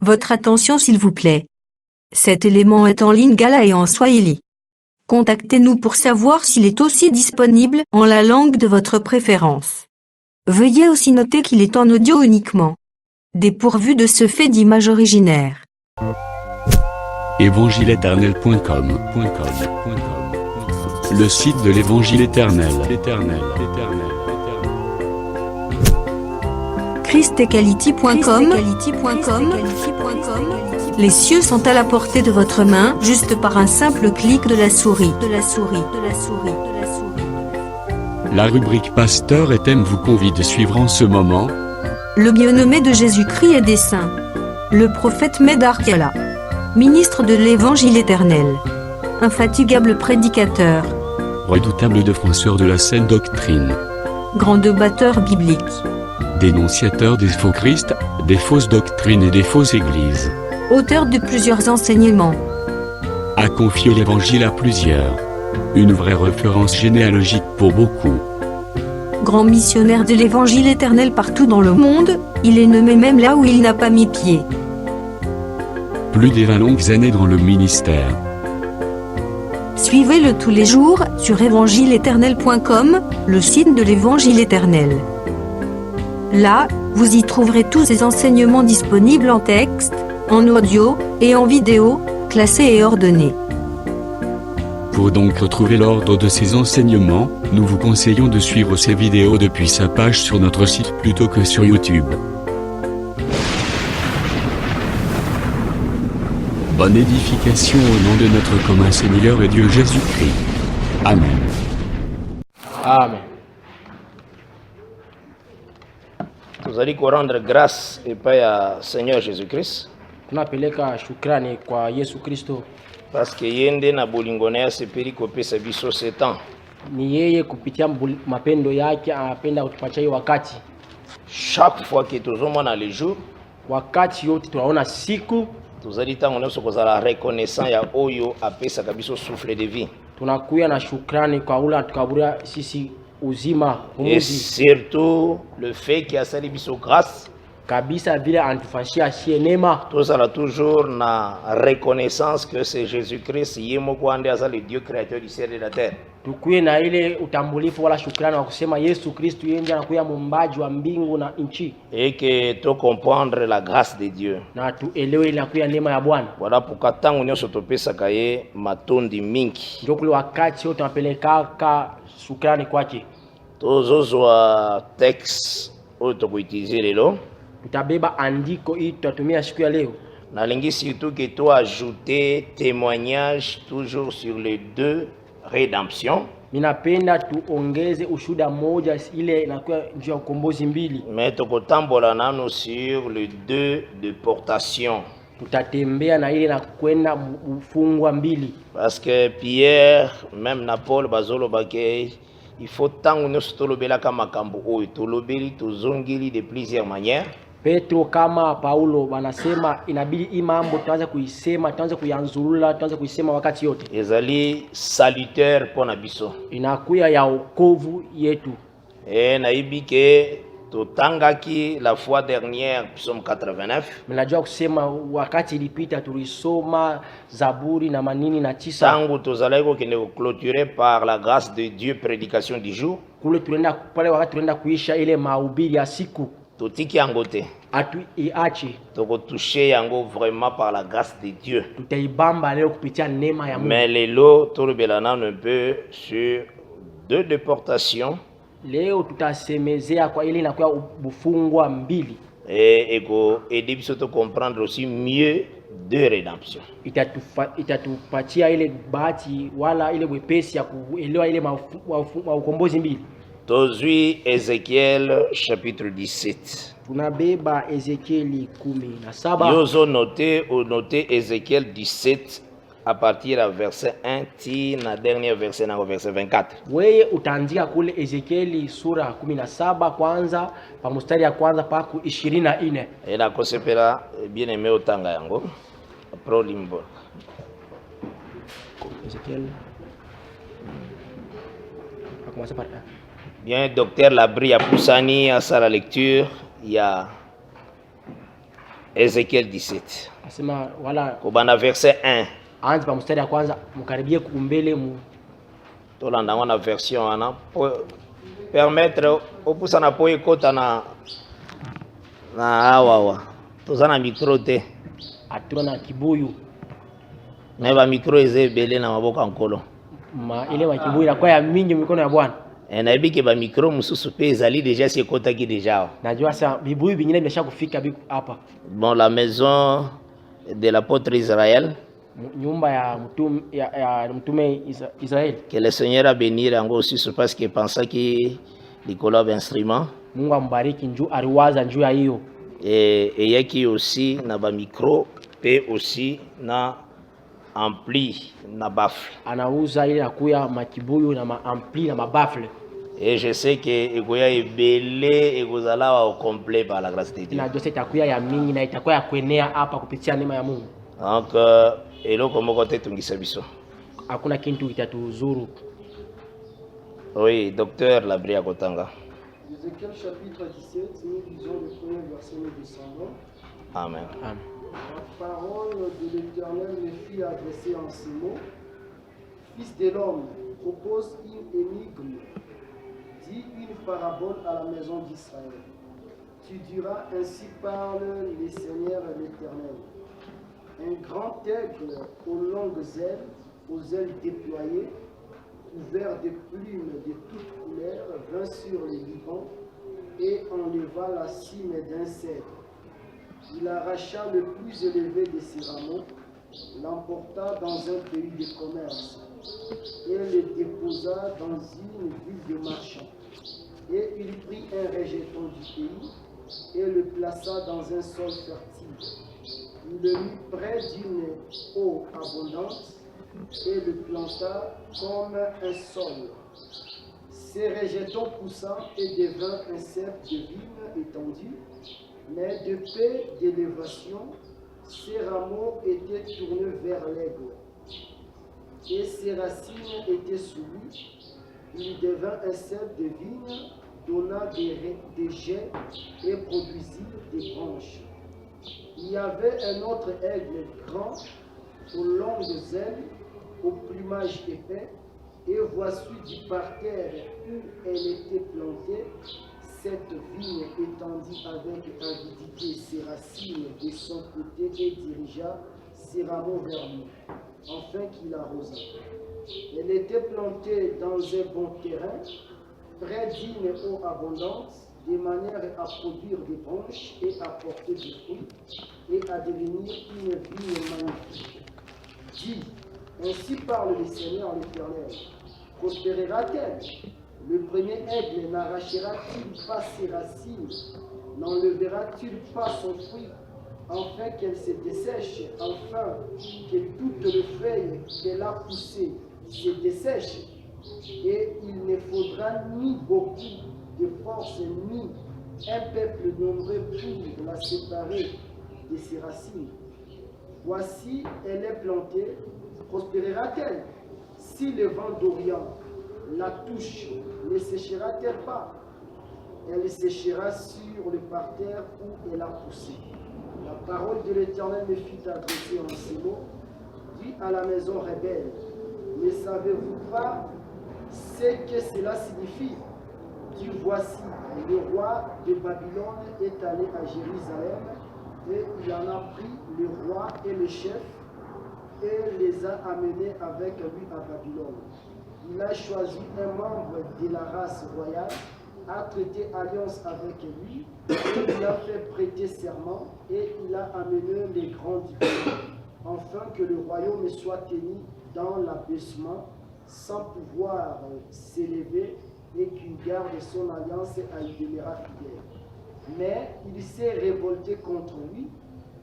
Votre attention s'il vous plaît. Cet élément est en lingala et en swahili. Contactez-nous pour savoir s'il est aussi disponible en la langue de votre préférence. Veuillez aussi noter qu'il est en audio uniquement. Dépourvu de ce fait d'image originaire. Évangileéternel.com Le site de l'Évangile éternel. christequality.com Les cieux sont à la portée de votre main, juste par un simple clic de la souris. La rubrique Pasteur et thème vous convie de suivre en ce moment Le bien-aimé de Jésus-Christ et des saints. Le prophète Médard Kala. Ministre de l'Évangile éternel. Infatigable prédicateur. redoutable défenseur de la saine doctrine, Grand débatteur biblique. dénonciateur des faux Christ, des fausses doctrines et des fausses églises, Auteur de plusieurs enseignements. a confié l'Évangile à plusieurs. Une vraie référence généalogique pour beaucoup. Grand missionnaire de l'Évangile éternel partout dans le monde, il est nommé même là où il n'a pas mis pied. Plus de 20 longues années dans le ministère. Suivez-le tous les jours sur évangileéternel.com, le site de l'Évangile éternel. Là, vous y trouverez tous ces enseignements disponibles en texte, en audio et en vidéo, classés et ordonnés. Pour donc retrouver l'ordre de ces enseignements, nous vous conseillons de suivre ces vidéos depuis sa page sur notre site plutôt que sur YouTube. Bonne édification au nom de notre commun Seigneur et Dieu Jésus-Christ. Amen. Amen. Tuzali kurendre grâce epai ya Seigneur Jésus-Christ Tunapeleka shukrani kwa Yesu Kristo. parce que yende na bolingo na ye asepeli kopesa biso ce temps. Ni yeye kupitia mapendo yake anapenda kutupatia hii wakati. Chaque fois que tozomona le jour, Wakati yote tunaona siku, tozali ntango nyonso kozala reconnaissant ya oyo apesaka biso souffle de vie. tunakuya na shukrani kwa ule atukaburia sisi uzima Et umuzi surtout le fait qu'il asali biso grâce, kabisa vile anatufanyia sie neema. tozala toujours na reconnaissance que c'est Jésus-Christ ye moko ande aza le Dieu créateur du ciel et de la terre. Tukuye na ile utambulifu wala shukrani wa kusema Yesu Kristo yeye ndiye anakuya muumbaji wa mbingu na nchi, Et que to comprendre la grâce de Dieu. na tuelewe ile anakuya neema ya Bwana. Voilà pourquoi ntango nyonso topesaka ye matondi mingi. Ndio kule wakati yote tunapeleka shukrani kwake. Tozozwa texte oyo tokoutilize lelo. Tutabeba andiko hii tutatumia siku ya leo. Nalingi surtout que tu ajouter témoignage toujours sur les deux rédemptions. Minapenda tuongeze ushuda moja ile inakuwa njia ya ukombozi mbili. Mais tokotambola nano sur les deux déportations. Tutatembea na ile na kwenda ufungwa mbili. Parce que Pierre, même na Paul bazolo bake, il faut tango nyonso tolobelaka makambo oyo tolobeli tozongeli de plusieurs manières. Petro kama Paulo wanasema inabidi hii mambo tuanze kuisema, tuanze kuyanzurula, tuanze kuisema wakati yote. Ezali salutaire pona biso. Inakuya ya wokovu yetu. Naibi ke totangaki la fois dernière psaume 89. Mnajua kusema wakati ilipita tulisoma Zaburi na manini na 9. Tango tozalaki kokende clôturer par la grâce de Dieu prédication du jour. Kule tunaenda pale wakati tunaenda kuisha ile mahubiri ya siku. Totiki yango te. Atu iache. Tokotoucher yango vraiment par la grâce de Dieu. Tutaibamba leo kupitia neema ya Mungu. Mais lelo tolobela nano un peu sur deux déportations. Leo tutasemezea kwa ile inakuwa bufungwa mbili. Et eko aider biso to comprendre aussi mieux deux rédemptions. Itatupatia ile bahati wala ile wepesi ya kuelewa ile ukombozi mbili. Tozui Ézéchiel chapitre 17. Tunabeba Ezekieli 17. Yozo noté Ézéchiel 17 à partir du verset 1 ti na dernier verset na verset 24. Wewe utaandika kule Ezekieli sura 17 kwanza pa mstari ya kwanza pa 24. Ela kosepela bien aimé otanga yango. Pro limbo. Ezekiel. On commence par là. Bien, docteur Labri a poussani à sa la lecture, il y a Ézéchiel 17. Asema wala Kobana verset 1. anza pa mstari ya kwanza mkaribie kumbele mu Tolanda wana version wana po permettre opusa na po ekota na awawa. Toza na micro te. atura na kibuyu Me ba micro eze ebele na maboko ya nkolo. ile wa kibuyu inakuwa ya mingi mikono ya Bwana. Nayebi ke ba micro mosusu pe ezali déjà si ekotaki déjà. Najua sasa vibuyu vingine vimesha kufika biku hapa. Bon, la maison de l'apôtre Israël. Nyumba ya mtume Israël. Que le Seigneur a béni yango aussi parce qu'il pensait qu'il likolo d'instrument. Mungu ambariki njoo aliwaza njoo ya hiyo. Et yaki aussi na ba micro pe aussi na ampli na baffle. Anauza ile nakuya makibuyu na maampli na mabafle. Et je sais que ekoya ebele ekozala au complet par la grâce de Dieu. Na Jose itakuya ya mingi na itakuwa ya kuenea hapa kupitia neema ya Mungu. Donc eloko moko te tungisa biso. Hakuna kintu kitatuzuru. Oui, docteur Labria Kotanga. Ézéchiel chapitre 17, nous lisons le premier verset, nous descendons. Amen. Amen. La parole de l'Éternel me fit adresser en ces mots. Fils de l'homme, propose une énigme. Dis une parabole à la maison d'Israël. Tu diras, ainsi parle le Seigneur l'Éternel. Un grand aigle aux longues ailes, aux ailes déployées, couvert de plumes de toutes couleurs, vint sur les vivants et enleva la cime d'un cèdre. Il arracha le plus élevé de ses rameaux, l'emporta dans un pays de commerce et le déposa dans une ville de marchands. Et il prit un rejeton du pays et le plaça dans un sol fertile. Il le mit près d'une eau abondante et le planta comme un sol. Ses rejetons poussa et devint un cep de vigne étendu, mais de paix d'élévation, ses rameaux étaient tournés vers l'aigle, et ses racines étaient sous lui. Il devint un cep de vigne, donna des jets et produisit des branches. Il y avait un autre aigle grand, aux longues ailes, au plumage épais, et voici du parterre où elle était plantée, cette vigne étendue avec avidité ses racines de son côté et dirigea ses rameaux vers lui, afin qu'il arrosa. Elle était plantée dans un bon terrain, près d'une eau abondante, de manière à produire des branches et à porter des fruits, et à devenir une vigne magnifique. Dis, ainsi parle le Seigneur l'Éternel. Prospérera-t-elle? Le premier aigle n'arrachera-t-il pas ses racines? N'enlèvera-t-il pas son fruit, afin qu'elle se dessèche, afin que toutes les feuilles qu'elle a poussées se dessèchent? Et il ne faudra ni beaucoup de force, ni un peuple nombreux pour la séparer de ses racines. Voici, elle est plantée, prospérera-t-elle? Si le vent d'Orient la touche, ne séchera-t-elle pas? Elle séchera sur le parterre où elle a poussé. La parole de l'Éternel me fit adresser en ces mots. Dis à la maison rebelle, ne savez-vous pas ce que cela signifie? Dis, voici, le roi de Babylone est allé à Jérusalem et il en a pris le roi et le chef et les a amenés avec lui à Babylone. Il a choisi un membre de la race royale, a traité alliance avec lui, il a fait prêter serment et il a amené les grands du pays, afin que le royaume soit tenu dans l'abaissement, sans pouvoir s'élever et qu'il garde son alliance à y demeurer fidèle. Mais il s'est révolté contre lui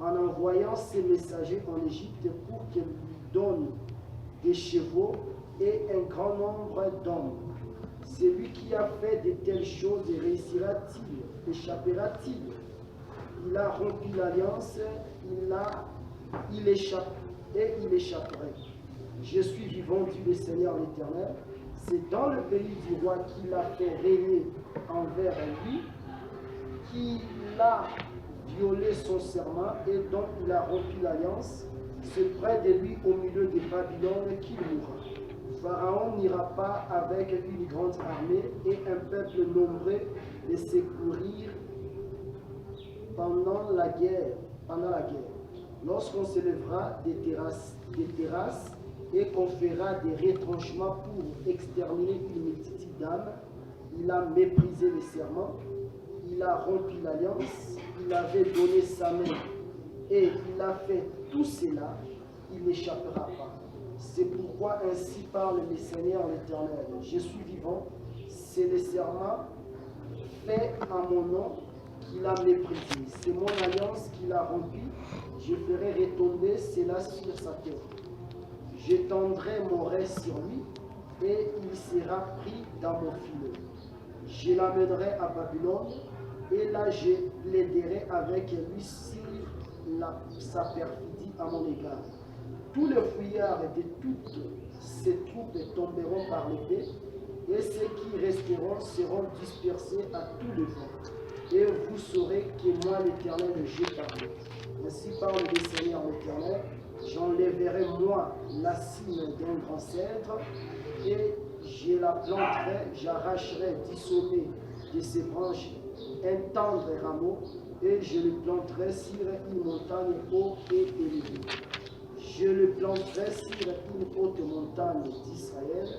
en envoyant ses messagers en Égypte pour qu'il lui donne des chevaux et un grand nombre d'hommes. Celui qui a fait de telles choses réussira-t-il? Échappera-t-il? Il a rompu l'alliance, il échapperait. Je suis vivant, dit le Seigneur l'Éternel. C'est dans le pays du roi qu'il a fait régner envers lui, qu'il a violé son serment et dont il a rompu l'alliance, c'est près de lui au milieu de Babylone qu'il mourra. Pharaon n'ira pas avec une grande armée et un peuple nombreux les secourir pendant la guerre. Lorsqu'on s'élèvera des terrasses et qu'on fera des retranchements pour exterminer une multitude d'âmes, il a méprisé les serments, il a rompu l'alliance, il avait donné sa main et il a fait tout cela, il n'échappera pas. C'est pourquoi ainsi parle le Seigneur l'Éternel. Je suis vivant, c'est le serment fait à mon nom qu'il a méprisé. C'est mon alliance qu'il a rompu. Je ferai retomber cela sur sa tête. J'étendrai mon reste sur lui et il sera pris dans mon filet. Je l'amènerai à Babylone et là je plaiderai avec lui sur sa perfidie à mon égard. Tous les fuyards de toutes ces troupes tomberont par l'épée et ceux qui resteront seront dispersés à tous les vents. Et vous saurez que moi l'Éternel j'ai parlé. Ainsi parle le Seigneur l'Éternel. J'enlèverai moi la cime d'un grand cèdre et je la planterai, j'arracherai du sommet de ses branches un tendre rameau et je le planterai sur une montagne haute et élevée. Je le planterai sur une haute montagne d'Israël.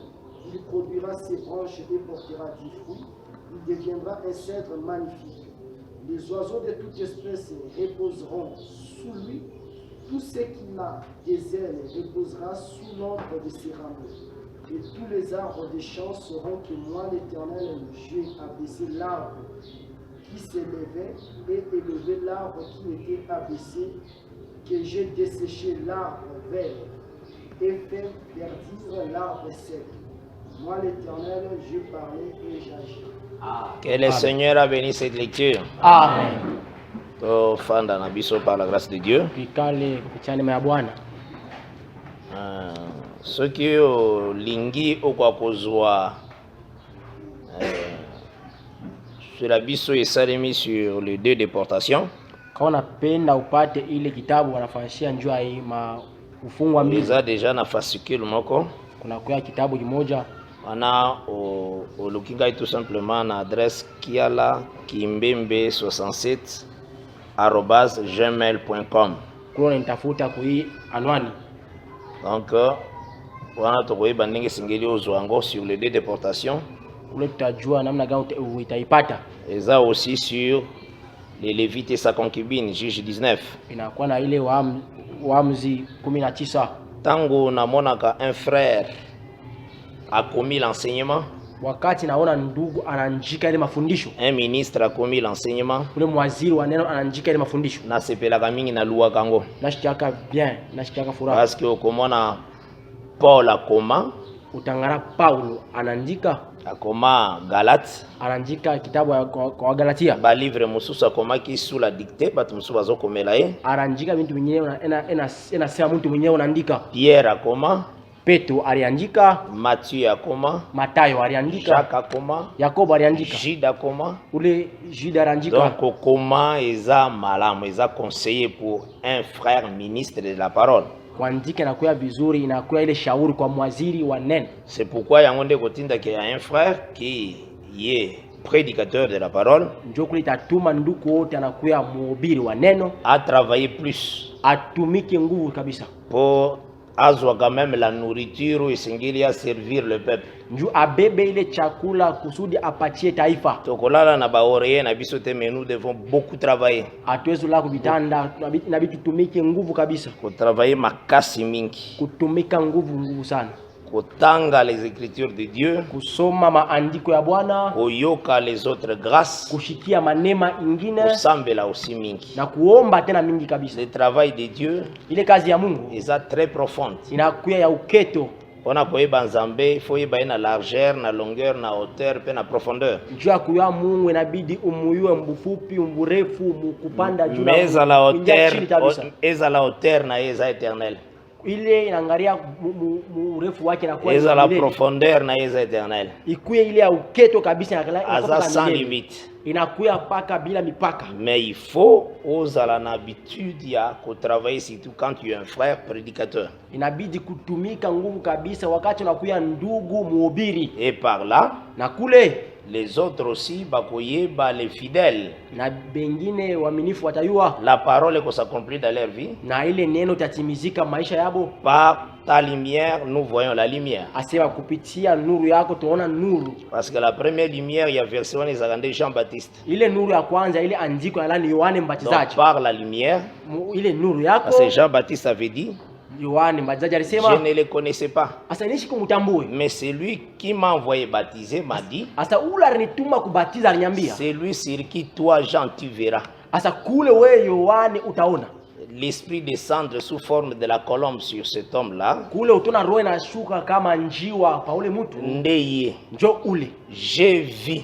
Il produira ses branches et portera du fruit. Il deviendra un cèdre magnifique. Les oiseaux de toute espèce reposeront sous lui. Tout ce qui a des ailes reposera sous l'ombre de ses rameaux. Et tous les arbres des champs sauront que moi, l'Éternel, j'ai abaissé l'arbre qui s'élevait et élevé l'arbre qui était abaissé, que j'ai desséché l'arbre vert et fait verdir l'arbre sec. Moi, l'Éternel, j'ai parlé et j'agis. Que le Seigneur a béni cette lecture. Amen. Tofanda na biso par la grâce de Dieu. Tukale kupitia neema ya Bwana. Soki olingi okwakozwa sur la biso esalemi sur les deux déportations. Kama unapenda upate ile kitabu wanafanyishia njua hii ufungwa mbili. Eza deja na fascicule moko. Kuna kwa kitabu kimoja. Wana olukinga tout simplement na adresse kiala kimbembe67@gmail.com. Kuna nitafuta kui anwani. Donc wana tokoyeba ndenge singeli ozwango sur les deux déportations. Ule tutajua namna gani utaipata. Eza aussi sur les Lévites et sa concubine, Juge 19. Inakuwa na ile Waamuzi 19. Tango namonaka un frère a commis l'enseignement. Wakati naona ndugu ananjika ile mafundisho. Un ministre a commis l'enseignement. Ule mwaziri wa neno ananjika ile mafundisho. Na sepelaka mingi na luwa kango. Nashitaka bien, nashitaka furaha. Parce que okomona Paul akoma, utangara Paulo anandika akoma Galate, anandika kitabu kwa Galatia. Ba livre mususu akoma ki sous la dictée batu mususu bazokomela ye. Anandika bintu mwenyewe ena sema mtu mwenyewe unaandika. Pierre akoma, Petro aliandika, Matthieu akoma, Matayo aliandika, Jacques akoma, Yakobo aliandika, Judas akoma, ule Judas aliandika. Donc comment eza malamu, eza conseiller pour un frère ministre de la parole. Kuandika inakuwa vizuri, inakuwa ile shauri kwa mwaziri wa neno. C'est pourquoi yangonde kotinda qu'il y a un frère qui est prédicateur de la parole. Njoo kuleta tuma ndugu wote anakuwa mhubiri wa neno. A travailler plus. Atumike nguvu kabisa. Pour azwa quand même la nourriture et singeli à servir le peuple. Njoo abebe ile chakula kusudi apatie taifa. Tokolala na baoreye na biso te, mais nous devons beaucoup travailler. Atuwezo la kubitanda inabidi tutumike nguvu kabisa. Ko travailler makasi mingi. Kutumika nguvu sana. Kotanga les écritures de Dieu, kusoma maandiko ya Bwana, koyoka les autres grâces, kushikia manema ingine, kusambela aussi mingi, na kuomba tena mingi kabisa. Le travail de Dieu, ile kazi ya Mungu, eza très profonde. Inakuya ya uketo. Ona koyeba Nzambe, faut yeba na largeur, na longueur, na hauteur, pe na profondeur. Juu ya kuya Mungu inabidi umuyue mbufupi, mburefu, mukupanda juu. Mais à la hauteur, eza la hauteur na eza éternel. ile inaangalia urefu wake na kwa eza la profondeur na eza éternel. Ikuye ile ya uketo kabisa na Aza sans limite. Inakuya paka bila mipaka. Mais il faut ozala na habitude ya ko travailler surtout quand tu es un frère prédicateur. Inabidi kutumika nguvu kabisa wakati unakuya ndugu mhubiri. Et par là, na kule les autres aussi bakoyeba les fidèles. Na bengine waaminifu watayua la parole ko s'accomplit dans leur vie. Na ile neno tatimizika maisha yabo. Par ta lumière nous voyons la lumière. Asema kupitia nuru yako tuona nuru. Parce que la première lumière il y a version les agandé Jean-Baptiste. Ile nuru ya kwanza ile andiko ya ni Yohane Mbatizaji. Donc par la lumière ile nuru yako. Parce que Jean-Baptiste avait dit Yohane Mbatizaji alisema je ne le connaissais pas. Asa nishi kumtambue. Mais c'est lui qui m'a envoyé baptiser m'a dit. Asa ula alinituma kubatiza aliniambia. C'est lui sur qui toi Jean tu verras. Asa kule wewe Yohane utaona. L'esprit descendre sous forme de la colombe sur cet homme-là. Kule utona roho inashuka kama njiwa pa ule mtu. Ndeye. Njo ule. J'ai vu.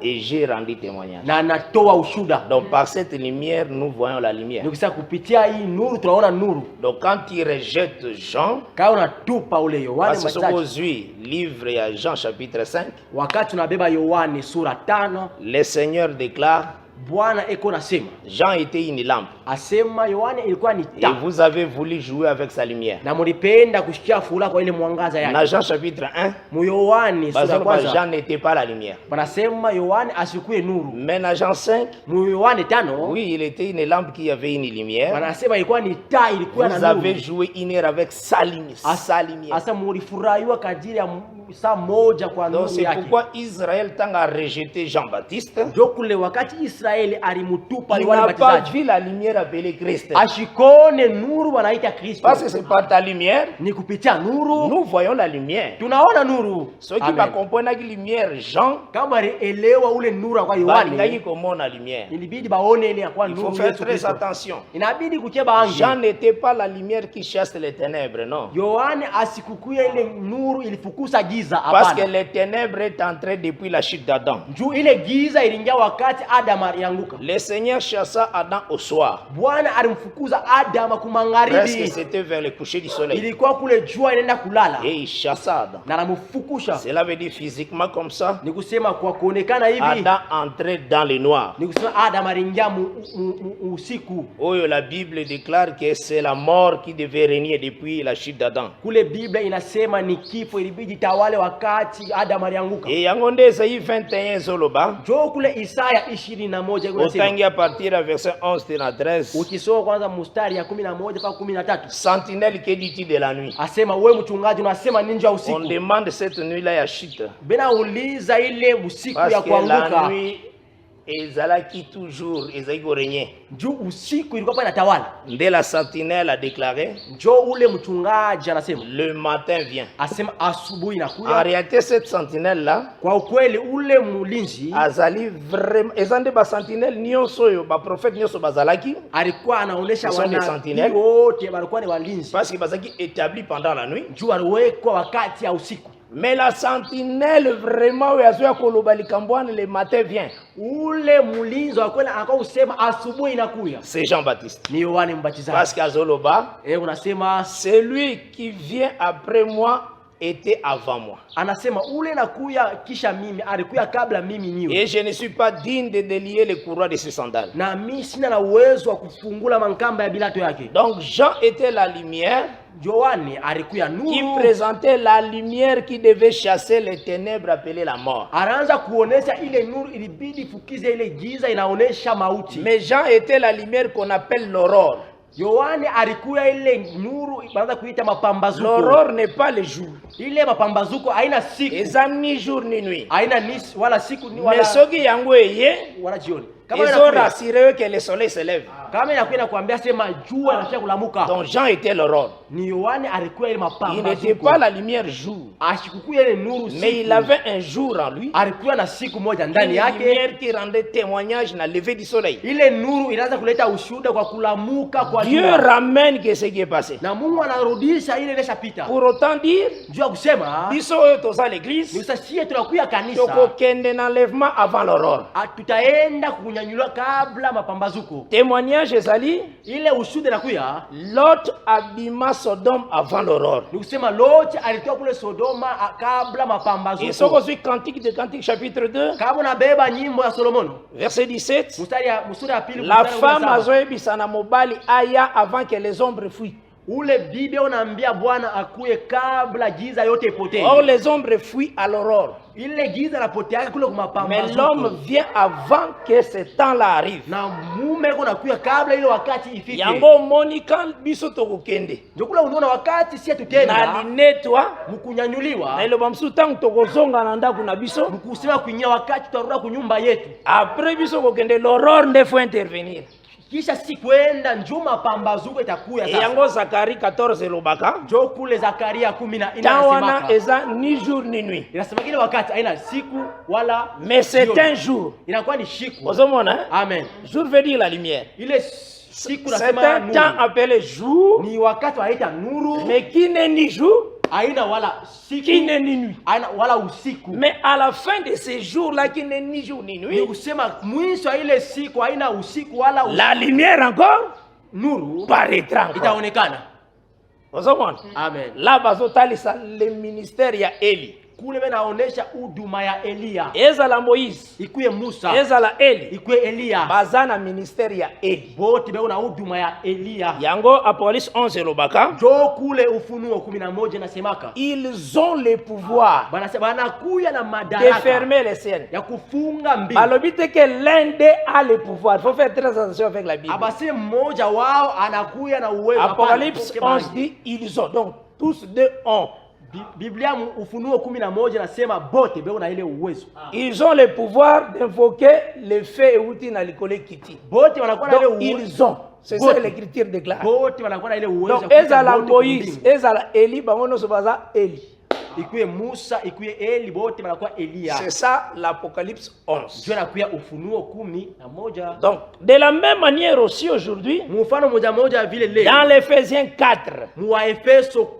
Et j'ai rendu témoignage. Na natoa ushuda. Donc par cette lumière nous voyons la lumière. Nikisa kupitia hii nuru tunaona nuru. Donc quand il rejette Jean, kama unatupa ule Yohane Mbatizaji, livre ya Jean chapitre 5, wakati tunabeba Yohane sura 5, le Seigneur déclare Bwana eko nasema Jean était une lampe. Asema Yohane ilikuwa ni taa. Et vous avez voulu jouer avec sa lumière. Na mlipenda kushikia fula kwa ile mwangaza yake. Na Jean chapitre 1, mu Yohane sura kwanza Jean n'était pas la lumière. Banasema Yohane asikuye nuru. Mais na Jean 5, mu Yohane 5, oui, il était une lampe qui avait une lumière. Banasema ilikuwa ni taa ilikuwa na nuru. Vous avez joué une heure avec sa lumière. Asa mulifurahiwa kadiri ya saa moja kwa nuru yake. Donc c'est pourquoi Israël t'a rejeté Jean-Baptiste. Jokule wakati Israeli alimutupa Yohane Mbatizaji. Il n'a pas vu la lumière appelée Christ. Ashikone nuru wanaita Kristo. Parce que c'est par ta lumière. Ni kupitia nuru. Nous voyons la lumière. Tunaona nuru. Ceux qui va comprendre la lumière Jean. Kama elewa ule nuru kwa Yohane. Bangai comment la lumière. Ilibidi baone ile kwa nuru. Il faut faire très attention. Inabidi kucheba angi. Jean n'était pas la lumière qui chasse les ténèbres, non. Yohane asikukuya ile nuru ilifukuza giza hapana. Parce que les ténèbres est entré depuis la chute d'Adam. Juu ile giza ilingia wakati Adam alianguka. Le Seigneur chassa Adam au soir. Bwana alimfukuza Adam kumangaribi. Parce que c'était vers le coucher du soleil. Ilikuwa kule jua inaenda kulala. Et il chassa Adam. Na anamfukusha. Cela veut dire physiquement comme ça. Ni kusema kwa kuonekana hivi. Adam entrait dans le noir. Ni kusema Adam aliingia usiku. Oyo la Bible déclare que c'est la mort qui devait régner depuis la chute d'Adam. Kule Biblia inasema ni kifo ilibidi tawale wakati Adam alianguka. Et yangonde Isaïe 21 zoloba. Jo kule Isaya 21 inasema. Utangia partir à verset 11 à 13. Ukisoma kwanza mstari ya 11 mpaka 13. Sentinelle que dit de la nuit. Asema wewe mchungaji unasema ninja usiku. On demande cette nuit là ya chute. Bena uliza ile usiku ya kuanguka. Parce que la nuit ezalaki toujours ezaki régner. Juu usiku ilikuwa pale tawala. Dès la sentinelle a déclaré. Jo ule mchungaji anasema. Le matin vient. Asema asubuhi inakuja. En réalité cette sentinelle là. Kwa ukweli ule mulinzi. Azali vraiment ezande ba sentinelle nyonso yo ba prophète nyonso bazalaki. Alikuwa anaonesha wana wote walikuwa ni walinzi. Parce que bazaki établi pendant la nuit. Juu aliwekwa wakati ya usiku. Mais la sentinelle vraiment yazoya koloba likambwana le matin vient. Ule mulinzi wa kweli anakuwa usema asubuhi inakuja. C'est Jean-Baptiste. Ni Yohane Mbatizaji. Parce qu'azoloba, unasema celui qui vient après moi était avant moi. Anasema ule nakuya kisha mimi, alikuya kabla mimi niwe. Et je ne suis pas digne de délier les courroies de ses sandales. Na mimi sina na uwezo wa kufungula mankamba ya bilato yake. Donc Jean était la lumière. Yohane alikuya nuru. Qui présentait la lumière qui devait chasser les ténèbres appelées la mort. Anaanza kuonesha ile nuru ilibidi fukize ile giza inaonesha mauti. Mais Jean était la lumière qu'on appelle l'aurore. Yohane alikuya ile nuru baada kuita mapambazuko. L'aurore n'est pas le jour. Ile mapambazuko haina siku. Eza ni jour ni nuit. Haina ni wala siku ni wala. Mais soki yango eye wala jioni. Kama ils ont rassuré que le soleil se lève. Kama inakwenda kuambia sema jua inataka kulamuka. Donc Jean était l'aurore. Ni Yohane alikuwa ile mapambazuko. Il n'était pas la lumière jour. Ashikukuya ile nuru siku. Mais il avait un jour en lui. Alikuwa na siku moja ndani yake. Une lumière qui rendait témoignage na lever du soleil. Ile nuru inaanza kuleta ushuhuda kwa kulamuka kwa Dieu jua. ramène que ce qui est passé. Na Mungu anarudisha ile ilishapita. Pour autant dire, Dieu kusema, biso toza l'église. Nous sasiye tunakuya kanisa. Toko kende na enlèvement avant l'aurore. Tutaenda kunyanyuliwa kabla mapambazuko. Témoignage ezali, Ile ushuhuda nakuya Lot abima Sodome avant l'aurore. ni kusema Lot alitoka kule Sodoma kabla Et mapambazuko. ce qu'on suit Cantique de Cantique chapitre 2, Kama unabeba nyimbo ya Solomono verset 17, mstari ya pili la mstari wa femme 17. azoyebisa na mobali aya avant que les ombres fuient. Ule bibi unaambia Bwana akuye kabla giza yote ipotee. Or les ombres fuient à l'aurore. Ile giza napotea kule Mais kumapambazuko. l'homme vient avant que ce temps-là arrive. Na mume yuko nakuya kabla ile wakati ifike. Yango moni quand biso tokokende. Ndio kula unaona wakati si Na tutenda linetwa mkunyanyuliwa. na eloba msu tangu tokozonga na ndako na biso. Mkusema kunyia wakati tutarudi kunyumba yetu. Après biso kokende l'aurore nde faut intervenir. Kisha si kwenda njuma pambazuko itakuya Et sasa. yango Zacharie 14 elobaka. Njo kule Zakaria 14 Tawana inasemaka. eza ni jour ni nuit. Inasema kile wakati haina siku wala Mais c'est jioni. un jour. Inakuwa ni siku. Ozomona hein? Amen. Jour veut dire la lumière. Ile siku C'est nasema un temps nuru. appelé jour, Ni wakati wanaita nuru, mais qui n'est ni jour, haina wala qui siku, n'est ni nuit. haina wala usiku. Mais à la fin de ces jours-là, qui n'est ni jour ni Ni nuit, kusema mwisho wa ile siku haina usiku wala la lumière encore nuru paraîtra encore. itaonekana. Ozomona? Amen. Là, bazotalisa le ministère ya Eli. Kule benaonesha huduma ya Elia. Ezala Moïse, Ikuye Musa, ezala Eli. ikuye Elia. Bazana ministère ya Eli. Bote beona huduma ya Elia. Yango Apocalypse 11 elobaka. Jo kule Ufunuo 11 nasemaka. Ils ont le pouvoir Banakuya na de madaraka fermer les ciels. ya kufunga mbingu. Alors, dit que l'un d'eux a le pouvoir. Il faut faire très attention avec la Bible. Abase mmoja wao anakuya na uwezo. Apocalypse Hapana, 11 dit ils ont. Donc, tous deux ont. Biblia Ufunuo 11 nasema bote beo na ile uwezo. Ils ont le pouvoir d'invoquer le feu et outil na likole kiti. Bote wanakuwa na ile Donc, uwezo. ils ont. C'est ça l'écriture déclare. Bote wanakuwa na ile uwezo. Donc, ezala Moïse, ezala Eli, bangono sobaza Eli. Ikuye Musa, ikuye Eli, bote wanakuwa Elia. C'est ça l'Apocalypse 11. Ndio nakuya Ufunuo 11. Donc, de la même manière aussi aujourd'hui, Mfano moja vile leo. dans l'Éphésiens 4, Mwa Efeso 4.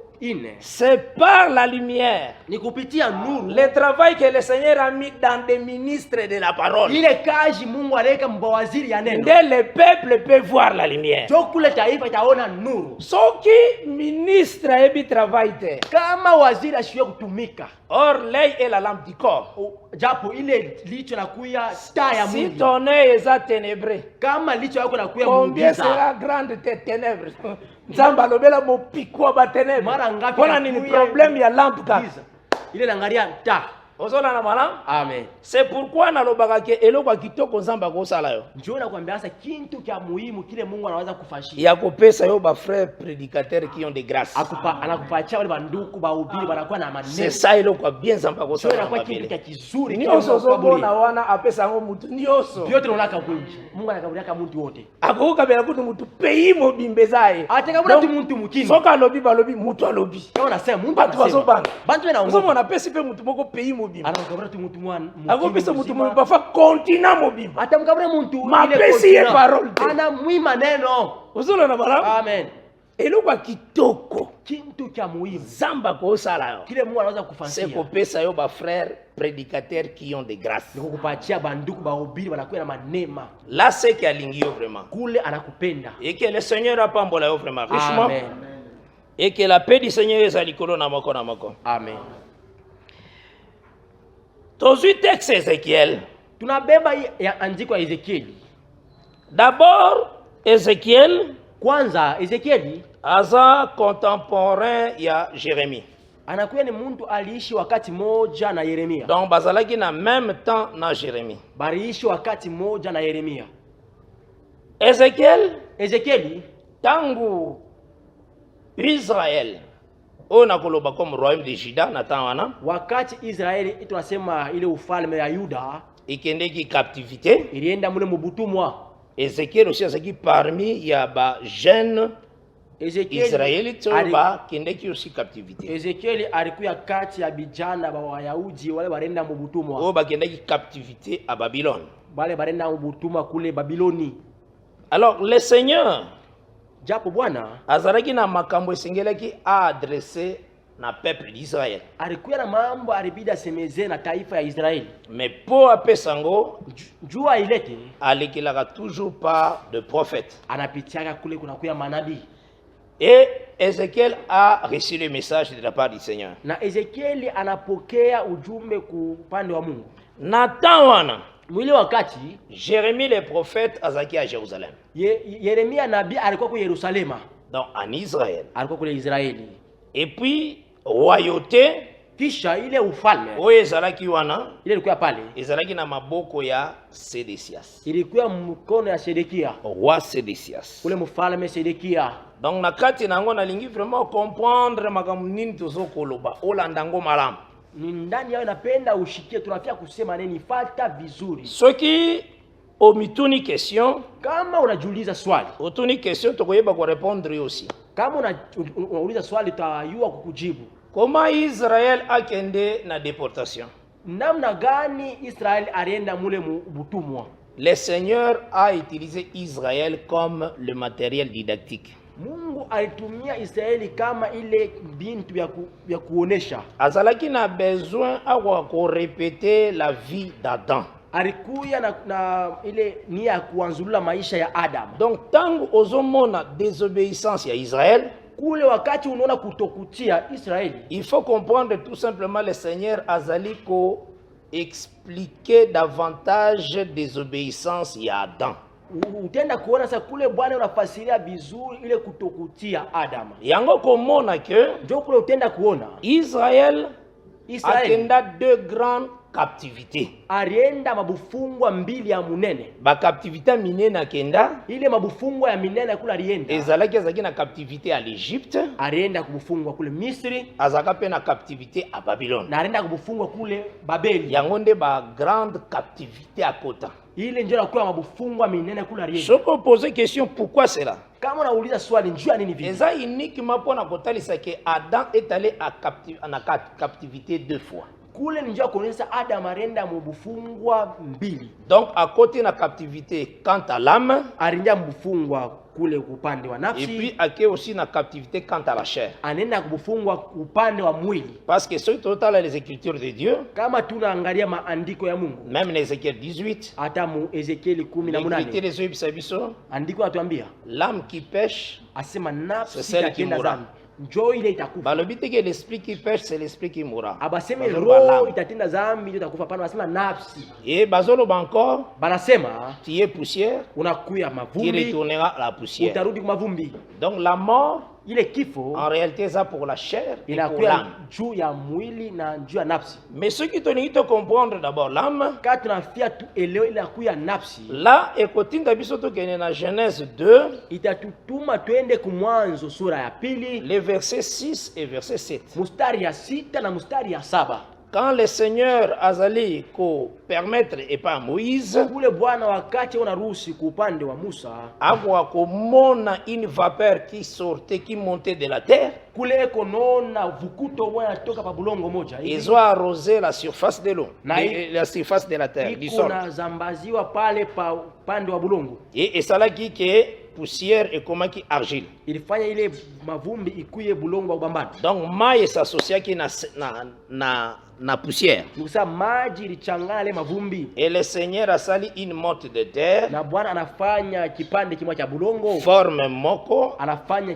c'est par la lumière, Ni kupitia nuru. le travail que le Seigneur a mis dans des ministres de la parole. Ile kazi Mungu aleka mbawaziri ya neno. Dès le peuple peut voir la lumière. Jo kule taifa itaona nuru. Soki ministre ebi travail te. Kama waziri ashiwe kutumika. Or l'œil est la lampe du corps. Japo ile licho nakuya taa ya Si mwili. ton œil est ténébreux, Kama licho yako nakuya combien muujiza. sera grande tes ténèbres? Nzamba lobela mo pikwa ba ténèbres. Mara ngapi Kona nini nakuya problème ya lampe ka? giza. Ile naangalia taa. Ozona na mala? Amen. C'est pourquoi nalobaka ke eloko kitoko nzamba ko sala yo. Njoo nakwambia sasa kitu kya muhimu kile Mungu anaweza kufashia. Ya kopesa yo ba frères prédicateurs qui ont des grâces. Anakupatia wale banduku bahubiri banakuwa na C'est maneno. ça eloko bien nzamba ko Njoo sala. inakuwa kitu kya kizuri kile Nyoso Mungu zobona akaburi. wana apesa ngo mutu nyoso. Vyote unaona kunji. Mungu anakaburia mtu wote. Akoka bela kutu mutu pays mobimbe zaye. Atakabura tu mtu mukini. Soka lobi balobi mutu alobi. Kama unasema Mungu Batu bazobanga. Bantu Somo wanaongoza. na pesi pe mutu moko pays mobimbe. Anakabura tu mtu mwana. Akopesa mutu mobimbe bafa continent mobimbe. Atamkabura mtu Mapesi ye parole te. ana mwima neno. Ozolo na bala. Amen. Eloko kitoko. Kitu kya muhimu Zamba ko sala yo. kile Mungu anaweza C'est kufanyia. kopesa yo ba frères prédicateurs qui ont des grâces. Niko kupatia banduku bahubiri wanakuwa na manema. Là c'est qui alingi yo vraiment. Kule anakupenda. Et que le Seigneur a pambola yo vraiment richement. Amen. Et que la paix du Seigneur est à l'ikolo na moko na moko. Amen. Tozui texte Ézéchiel. Tunabeba ya andiko ya Ezekieli. D'abord, Ézéchiel Kwanza Ezekieli aza contemporain ya Jérémie. anakuwa ni mtu aliishi wakati moja na Yeremia. Donc bazalaki na même temps na Jérémie. Baliishi wakati moja na Yeremia. Ezekieli tangu Israël on a koloba comme royaume de Juda na temps wana Wakati Israeli tunasema ile ufalme ya Yuda ikendeki captivité. ilienda mule mubutumwa. Ézéchiel aussi azaki parmi ya ba jeunes Israélites ba kendeki aussi captivité. Ezekieli alikuwa kati ya vijana wa Wayahudi wale barenda mubutumwa. O ba kendeki captivité à Babylone. Wale barenda mubutumwa kule Babiloni. Alors le Seigneur Japo Bwana azalaki na makambo esengelaki a adresser na peuple d'Israël. alikuwa na mambo alibidi asemezee na taifa ya Israeli. Mais pour apesango Jua ilete alekilaka toujours pas de prophète. anapitiaka kule kunakuya manabii. Et Ézéchiel a reçu le message de la part du Seigneur. Na Ezekieli anapokea ujumbe kupande wa Mungu. Nathan wana Mwili wakati Jérémie le prophète azaki à Jérusalem. Yeremia nabii alikuwa ku Yerusalema. Donc en Israël. Alikuwa kule Israeli. Et puis royauté Kisha ile ufalme oyo ezalaki wana ile ilikuwa pale. ezalaki na maboko ya Sédécias. Ilikuwa mkono ya Sedekia. Roi Sédécias. Ule mfalme Sedekia. Donc na kati nango nalingi vraiment comprendre makambo nini tozokoloba olanda ngo malamu. Ni ndani yao napenda ushikie tunafia kusema nini fata vizuri. Soki omituni question, Kama unajiuliza swali, otuni question tokoyeba ko répondre aussi. kama unauliza swali utayua kukujibu. Comment Israël akende na déportation? Namna gani Israeli alienda mule butumwa? Le Seigneur a utilisé Israël comme le matériel didactique. Mungu alitumia Israeli kama ile bintu ya kuonesha. Azalaki na besoin awa ko répéter la vie d'Adam. Alikuya na ile nia ya kuanzulula maisha ya Adam. Donc tangu ozomona désobéissance ya Israël, Kule wakati unaona kutokutia Israeli, il faut comprendre tout simplement le Seigneur azali ko expliquer davantage désobéissance ya Adam. Utenda kuona sasa kule Bwana unafasiria vizuri ile kutokutia Adam. Yango komona que Ndio kule utenda kuona Israël Israeli atenda deux grandes captivités. arienda mabufungwa mbili ya munene. Ba captivité minene akenda Ile mabufungwa ya minene kule arienda. ezalaki na captivité à l'Égypte, Arienda kubufungwa kule Misri azaka pe na captivité à Babylone. na arienda kubufungwa kule Babeli. Yango nde ba grande captivité à kota. Ile njoo nakuwa mabufungwa minene kule arienda. Soko poser question pourquoi cela? Kama unauliza swali njoo nini vile? Eza uniquement pour na kotalisa que Adam est allé à captivité deux fois. Kule njoo kuonyesha Adam arienda mabufungwa mbili. Donc à côté na captivité quant à l'âme, Arienda mbufungwa kule upande wa et nafsi. puis ake aussi na captivité quant à la chair. Anaenda kubufungwa upande wa mwili. Parce que ce total les écritures de Dieu, Kama tunaangalia maandiko ya Mungu, même dans Ézéchiel 18, hata mu Ezekieli 18 l'écriture des yeux bisabiso, andiko natuambia l'âme qui pêche, asema C'est nafsi celle qui itatenda mourra. dhambi njoo ile itakufa. balobite que l'esprit qui pêche c'est l'esprit qui mourra. Abaseme Bazoloba roho l'âme. itatenda dhambi ndio itakufa. Pana basema nafsi. Et bazoloba encore, Banasema tu es poussière, unakuya qui mavumbi, retournera à la poussière. utarudi kwa mavumbi. Donc la mort, Ile kifo en réalité, ça pour la chair et pour inakuya l'âme. juu ya mwili na juu ya nafsi. Mais ce qui te comprendre d'abord l'âme, Kati tunafia tuelewe ile kuya nafsi, là, ekotinda biso tokende na Genèse 2, itatutuma twende kumwanzo sura ya pili les versets 6 et verset 7. mustari ya 6 na mustari ya 7. Quand le Seigneur azali ko permettre et pas Moïse, Kule Bwana wakati unaruhusi kwa upande wa Musa, agwa komona une vapeur qui sortait, qui montait de la terre, kule eko nona vukuto mwana toka pa bulongo moja hivi. ils ont arrosé la surface de l'eau, Na la surface de la terre, du Iko sol. na zambaziwa pale pa upande wa bulongo. Et ça qui est poussière et comment qui argile. Ilifanya ile mavumbi ikuye bulongo wa ubambani. Donc maille s'associe qui na poussière. Nusa maji ilichangana ile mavumbi. Et le Seigneur a sali une motte de terre, Na Bwana anafanya kipande kimoja cha bulongo, forme moko, anafanya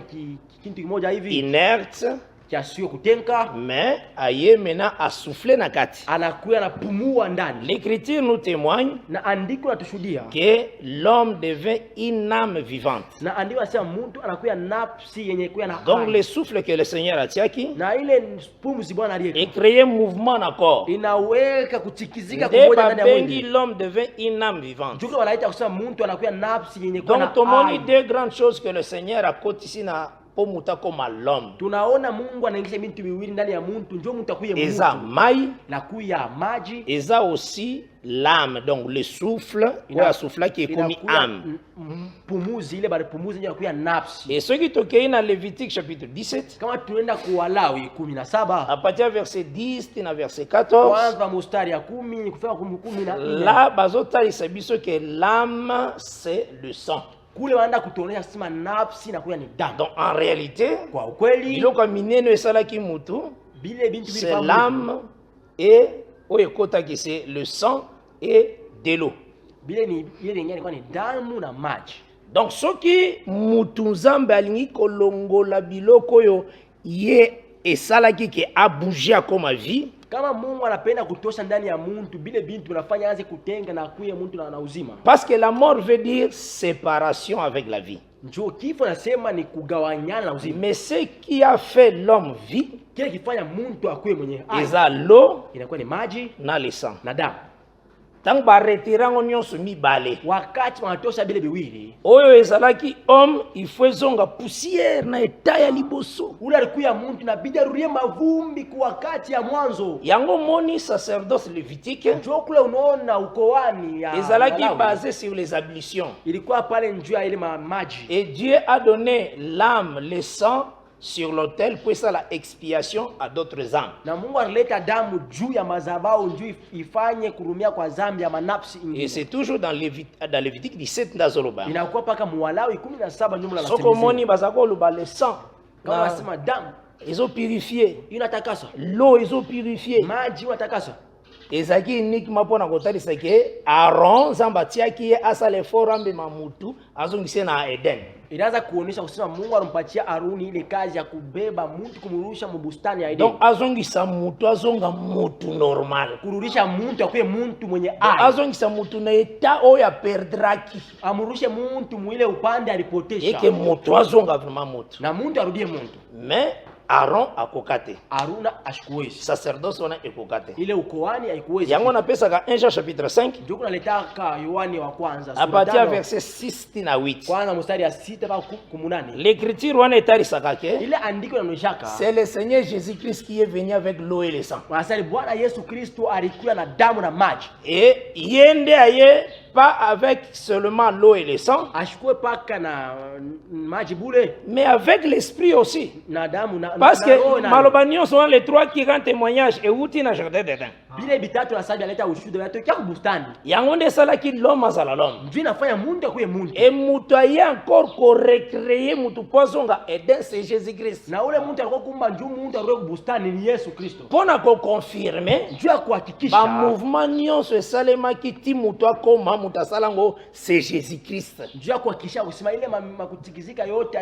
kitu kimoja hivi inerte, cha sio kutenka, mais aye maintenant a soufflé na kati. anakuya anapumua ndani. L'écriture nous témoigne Na andiko natushuhudia, que l'homme devient une âme vivante. na andiko nasema mtu anakuya nafsi yenye kuya na Donc hai. le souffle que le Seigneur a tiaki Na ile pumzi Bwana et aliyeka créé mouvement d'accord. inaweka kuchikizika Nde kumoja ndani ya babengi mwili. l'homme devient une âme vivante. Jukla wanaita kusema mtu anakuya nafsi yenye kuya na Donc tomoni hai. deux grandes choses que le Seigneur a côté ici na pomuta comme l'homme. Tunaona Mungu anaingisha vitu viwili ndani ya mtu, njoo mtu akuye Eza mtu. maille, Na kuya maji eza aussi l'âme, donc le souffle, ou la souffle qui est comme âme. pumuzi ile bali pumuzi ndio kuya nafsi. Et ce qui toquait dans Lévitique chapitre 17, Kama tunaenda kuwalawi 17 à partir du verset 10 na verset 14, kwanza mstari ya 10 kufika 10 là, bazota isabiso que l'âme c'est le sang. kule wanaenda kutuonesha sema nafsi na kuya ni damu. Donc en réalité, Kwa ukweli biloko minene esalaki mutu, bile bintu c'est l'âme et qui c'est le sang et de l'eau. bile ni ilikuwa ni damu na maji. Donc soki mutu nzambe alingi kolongola biloko oyo ye esalaki ke abouger akoma vie, Kama Mungu anapenda kutosha ndani ya muntu, bile bintu unafanya anze kutenga na kuya muntu na uzima. parce que la mort veut dire séparation avec la vie. Njoo kifo nasema ni kugawanyana na uzima. Mais ce qui a fait l'homme vie, Kile kifanya muntu akuwe mwenye eza l'eau inakuwa ni maji na le sang. na damu. Tango baretirango nyonso mibale, Wakati wanatosha bile biwili, oyo ezalaki homme, il faut ezonga poussière na eta ya liboso. ule alikuya muntu na bidi arudie mavumbi kwa wakati ya mwanzo. Yango moni sacerdoce lévitique Njoo kule unaona ukoani ya ezalaki Malawi. basé sur les ablutions. Ilikuwa pale njuu ya ile maji. Et Dieu a donné l'âme, le sang sur l'autel pour ça la expiation à d'autres âmes. Na Mungu alileta damu juu ya mazabao njuu ifanye kurumia kwa zambi ya manafsi Et ingine. c'est toujours dans Lévitique 17 ndazoloba. Inakuwa paka Mwalawi 17 nyumla la Soko moni bazako loba le sang. Kama Na nasema damu ils ont purifié. inatakasa, L'eau ils ont purifié. maji inatakasa. Ezaki uniquement pour nakotalisa ke Aaron zamba tiaki ye asala effort ambe mamutu azongise na Eden. Inaanza kuonesha kusema Mungu alimpatia Aruni ile kazi ya kubeba mtu kumrudisha mbustani ya Eden. Donc azongisa mutu azonga mutu normal. Kurudisha mtu akuwe mtu mwenye Donc, azongisa mutu na eta oya perdraki. amrudishe mtu mwile upande alipotesha. Yeke mutu azonga vraiment mutu. Na mtu arudie mtu. Mais Aaron akokate. Aruna ashikuwezi. Sacerdoce wana ekokate. Ile ukoani haikuwezi. Yango na pesa ka 1 Jean chapitre 5 Ndio kunaletaka Yohane wa kwanza à partir ya verset 6 na 8. kwanza mstari ya 6 mpaka 18. L'écriture wana etarisaka ke Ile andiko linanoshaka c'est le Seigneur Jésus-Christ qui est venu avec l'eau et le sang. wanasema Bwana Yesu Kristo alikuwa na damu na maji. Et yende aye pas avec seulement l'eau et le sang, Ashikwe paka na maji bule mais avec l'esprit aussi. na damu na Parce na roho que na malobanion sont les trois qui rendent témoignage et outi na jardin d'Éden. bile bitatu na sabi aleta ushuhuda yatokea kubustani. Yango nde salaki l'homme azala l'homme. Ndio inafanya mundu akuwe mundu. Et mutu aye encore ko recréer mutu poisonga Eden c'est Jésus-Christ. Na ule mundu alikuwa kumba njoo mundu arudi kubustani ni Yesu Kristo. Pona ko confirmer Njoo kuhakikisha ba mouvement nyonso esalemaki ti mutu akoma mutu asalango c'est Jésus-Christ. njoo kuhakikisha kusema ile makutikizika yote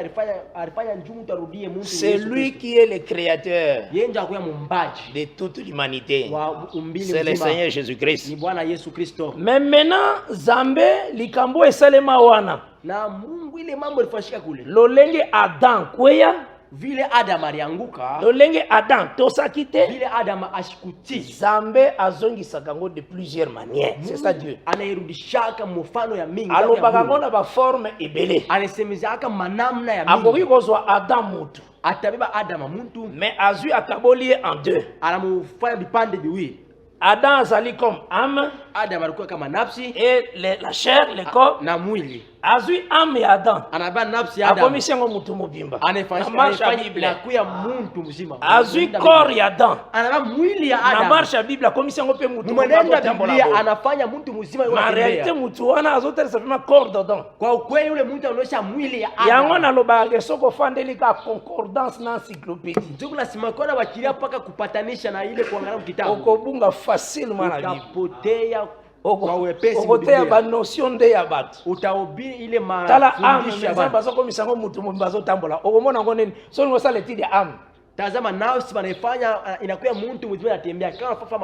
alifanya njoo mundu arudie mundu. C'est lui qui est le créateur Yeye ndio akuya mumbaji de toute l'humanité. wa umbili C'est le mzima. Seigneur Jésus-Christ. Ni Bwana Yesu Kristo. Mais maintenant, Zambé, likambo esalema wana. Na Mungu ile mambo ilifanyika kule. Lolenge Adam kweya, Vile Adam alianguka, lolenge Adam tosakite. vile Adam ashikuti, Zambé azongisa ngo de plusieurs manières. C'est ça Dieu. anairudishaka mfano ya mingi. Alobaka ngo na ba forme ebele. Anasemezaka manamna ya Akoki mingi. kozwa Adam mutu. Atabeba Adam muntu, Mais azui akaboli en deux. anamufanya vipande viwili. Adam azali comme âme Adam alikuwa kama nafsi et la chair, le corps. na mwili. Azui âme ya Adam. Anabeba nafsi ya Adam. Akomisi yango mutu mobimba. Anafanya Marche Bible. na kuya muntu mzima. Azui corps ya Adam. Anabeba mwili ya Na Adam. marche Bible akomisi yango pe mutu Mwenendo wa Biblia anafanya mtu mzima Ma réalité yeye. mutu wana azotelesa vraiment corps dedans. Kwa ukweli ule mtu anaonyesha mwili ya Yango Adam. nalobaka soko fandeli ka concordance na encyclopédie. Ndio lazima kona wakilia paka kupatanisha na ile kuangalia kitabu. Okobunga facilement na Bible. Utapotea kwa wepesi Okotea Biblia. ba notion nde ya bato. Utahubiri ile Tala âme mafundisho ya mezamba Biblia. soko misango mutu mbazo tambola. Okomona ngo nini? So ngo sala étude ya âme. Tazama nafsi wanaifanya inakuwa mtu mzima anatembea kama fafa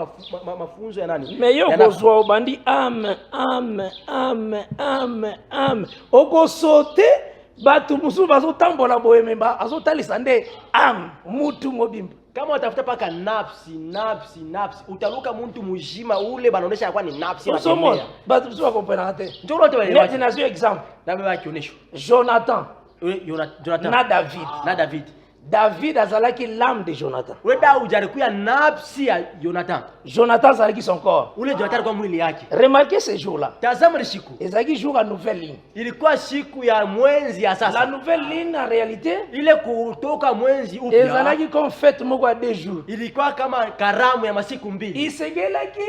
mafunzo ya nani? Mais yo Ya nafsi. kozwa obandi âme. Okosote bato musu bazo tambola boyemba azotalisa nde âme mutu mobimba. Kama watafuta paka nafsi utaruka mtu mzima ule banaonesha kwa ni nafsi Somo anatembea. bato musu bakomprendre te. Ndio wote Neti wale na zio exemple. na baba kionyesho. Jonathan Jonathan na David. na David. David azalaki l'âme de Jonathan. Ule Daudi alikuwa nafsi ya Jonathan. Jonathan azalaki son corps. Ule Jonathan alikuwa mwili yake. Remarquez ce jour-là. Tazama ile siku. Ezalaki jour à nouvelle ligne. Ilikuwa siku ya mwenzi ya La sasa. nouvelle ligne en réalité Ile kutoka mwenzi upya. ezalaki comme fête moko à 2 jours. Ilikuwa kama karamu ya masiku mbili. Isegelaki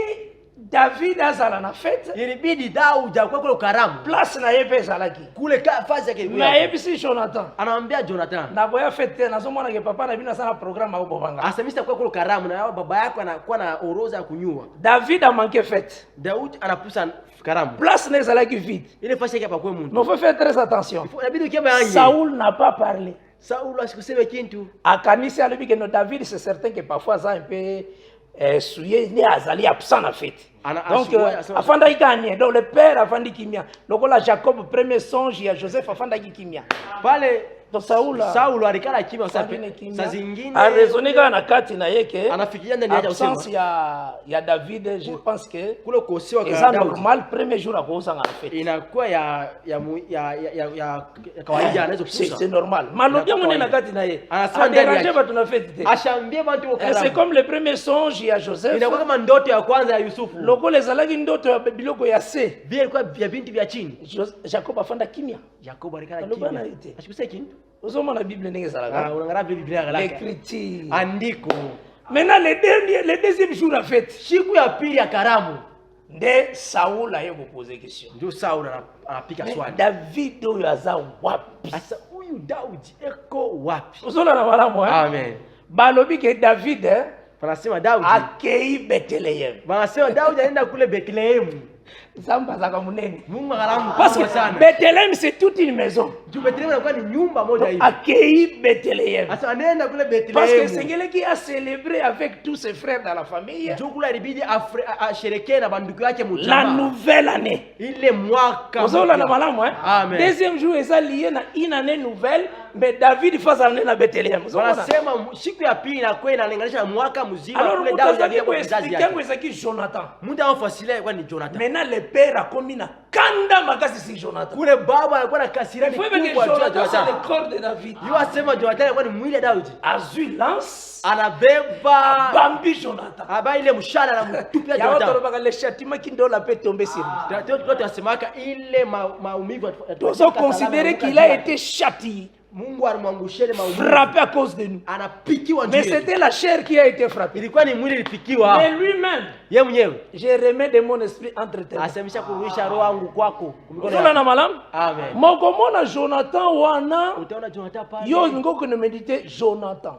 David azala na fête. ilibidi Daudi akuwe kule karamu Place na yepe zalaki. kule fazi yake ilikuwa Mais hapo. yebisi Jonathan. Anamwambia Jonathan Na boya fête na zomona ke papa na bina sana programme au bobanga. asemista kwa kule karamu na baba yako anakuwa na orodha ya kunyua. David a manqué fête. Daudi anapusa karamu Place na zalaki vide. ile fazi yake hapa kwa mtu. Mais faut faire très attention. Inabidi ukiamba yange. Saoul n'a pas parlé. Saul asikuseme kintu. Akanisi alobi que no David c'est certain que parfois ça un peu souillé ni azali absent na fête. Donc afanda ikanye donc le père afandi kimia. Lokola Jacob premier songe ya Joseph afanda kimia. Pale Donc Saul alikala kimya saa zingine a raisonné na kati na yeke anafikiria ndani ya absence ya David je pense que kule kosewa kwa David Daudi normal premier jour akosa ngana fête. Inakuwa ya kawaida anaweza kufusa. C'est normal. Malobi ngone na kati na ye. Anasema ndani yake batu na fête. Ashambie bantu wa karamu. C'est comme le premier songe ya Joseph. Inakuwa kama ndoto ya kwanza ya Yusufu. Lokole zalaki ndoto ya biloko ya se. Vile ilikuwa vya binti vya chini. Jacob afanda kimia. Jacob alikala kimya. Ashikuse kintu. Usoma na Bible ndenge zalaka. Unangara Biblia galaka. Écriture. Andiko. Maintenant le deuxième jour la fête. Siku ya pili ya karamu. Nde Saul aye kupoze question. Ndio Saul anapika swali. David oyo aza wapi? Asa huyu Daudi eko wapi? Usola na malamu Amen. Balobi ke David Wanasema Daudi akei Bethlehem. Wanasema Daudi anaenda kule Bethlehem. Zamba zaka munene. Mungu akalamu Parce que Bethlehem c'est toute une maison. Tu Bethlehem inakuwa ni nyumba moja hivi. Akei Bethlehem. Asa anaenda kule Bethlehem. Parce que Sengele qui a célébré avec tous ses frères dans la famille. Jukula ilibidi asherekee na banduku yake mchama. La nouvelle année. Ile mwaka. Usola na malamu Amen. Deuxième jour est lié na une année nouvelle mais David face à na Bethlehem. Wanasema siku ya pili inakuwa inalinganisha na mwaka mzima kule Daudi alikuwa kizazi yake. Tangu ezaki Jonathan. Muda anafasilia kwa ni Jonathan. Maintenant le père a commis na kanda makasi si Jonathan. Kule baba alikuwa na kasirani kubwa juu ya Jonathan. Le corps de David. Yeye asema Jonathan alikuwa ni mwili wa Daudi. Azui lance anabeba bambi Jonathan. Aba ile mshana na mtupia Jonathan. Yawa toroba le châtiment qui doit la paix tomber sur lui. Ndio tunasemaka ile maumivu. Dozo considérer qu'il a été châtié. Mungu alimwangushia ile maumivu. Frappé à cause de nous. Anapikiwa Mais c'était la chair qui a été frappée. Ilikuwa ni mwili ilipikiwa. Mais lui-même. Yeye mwenyewe. Je remets de mon esprit entre tes mains. Asemisha kurudisha roho yangu kwako. Unaona na malam? Amen. Mokomona Jonathan wana. Utaona Jonathan pale. Yo ngoko ne méditer Jonathan.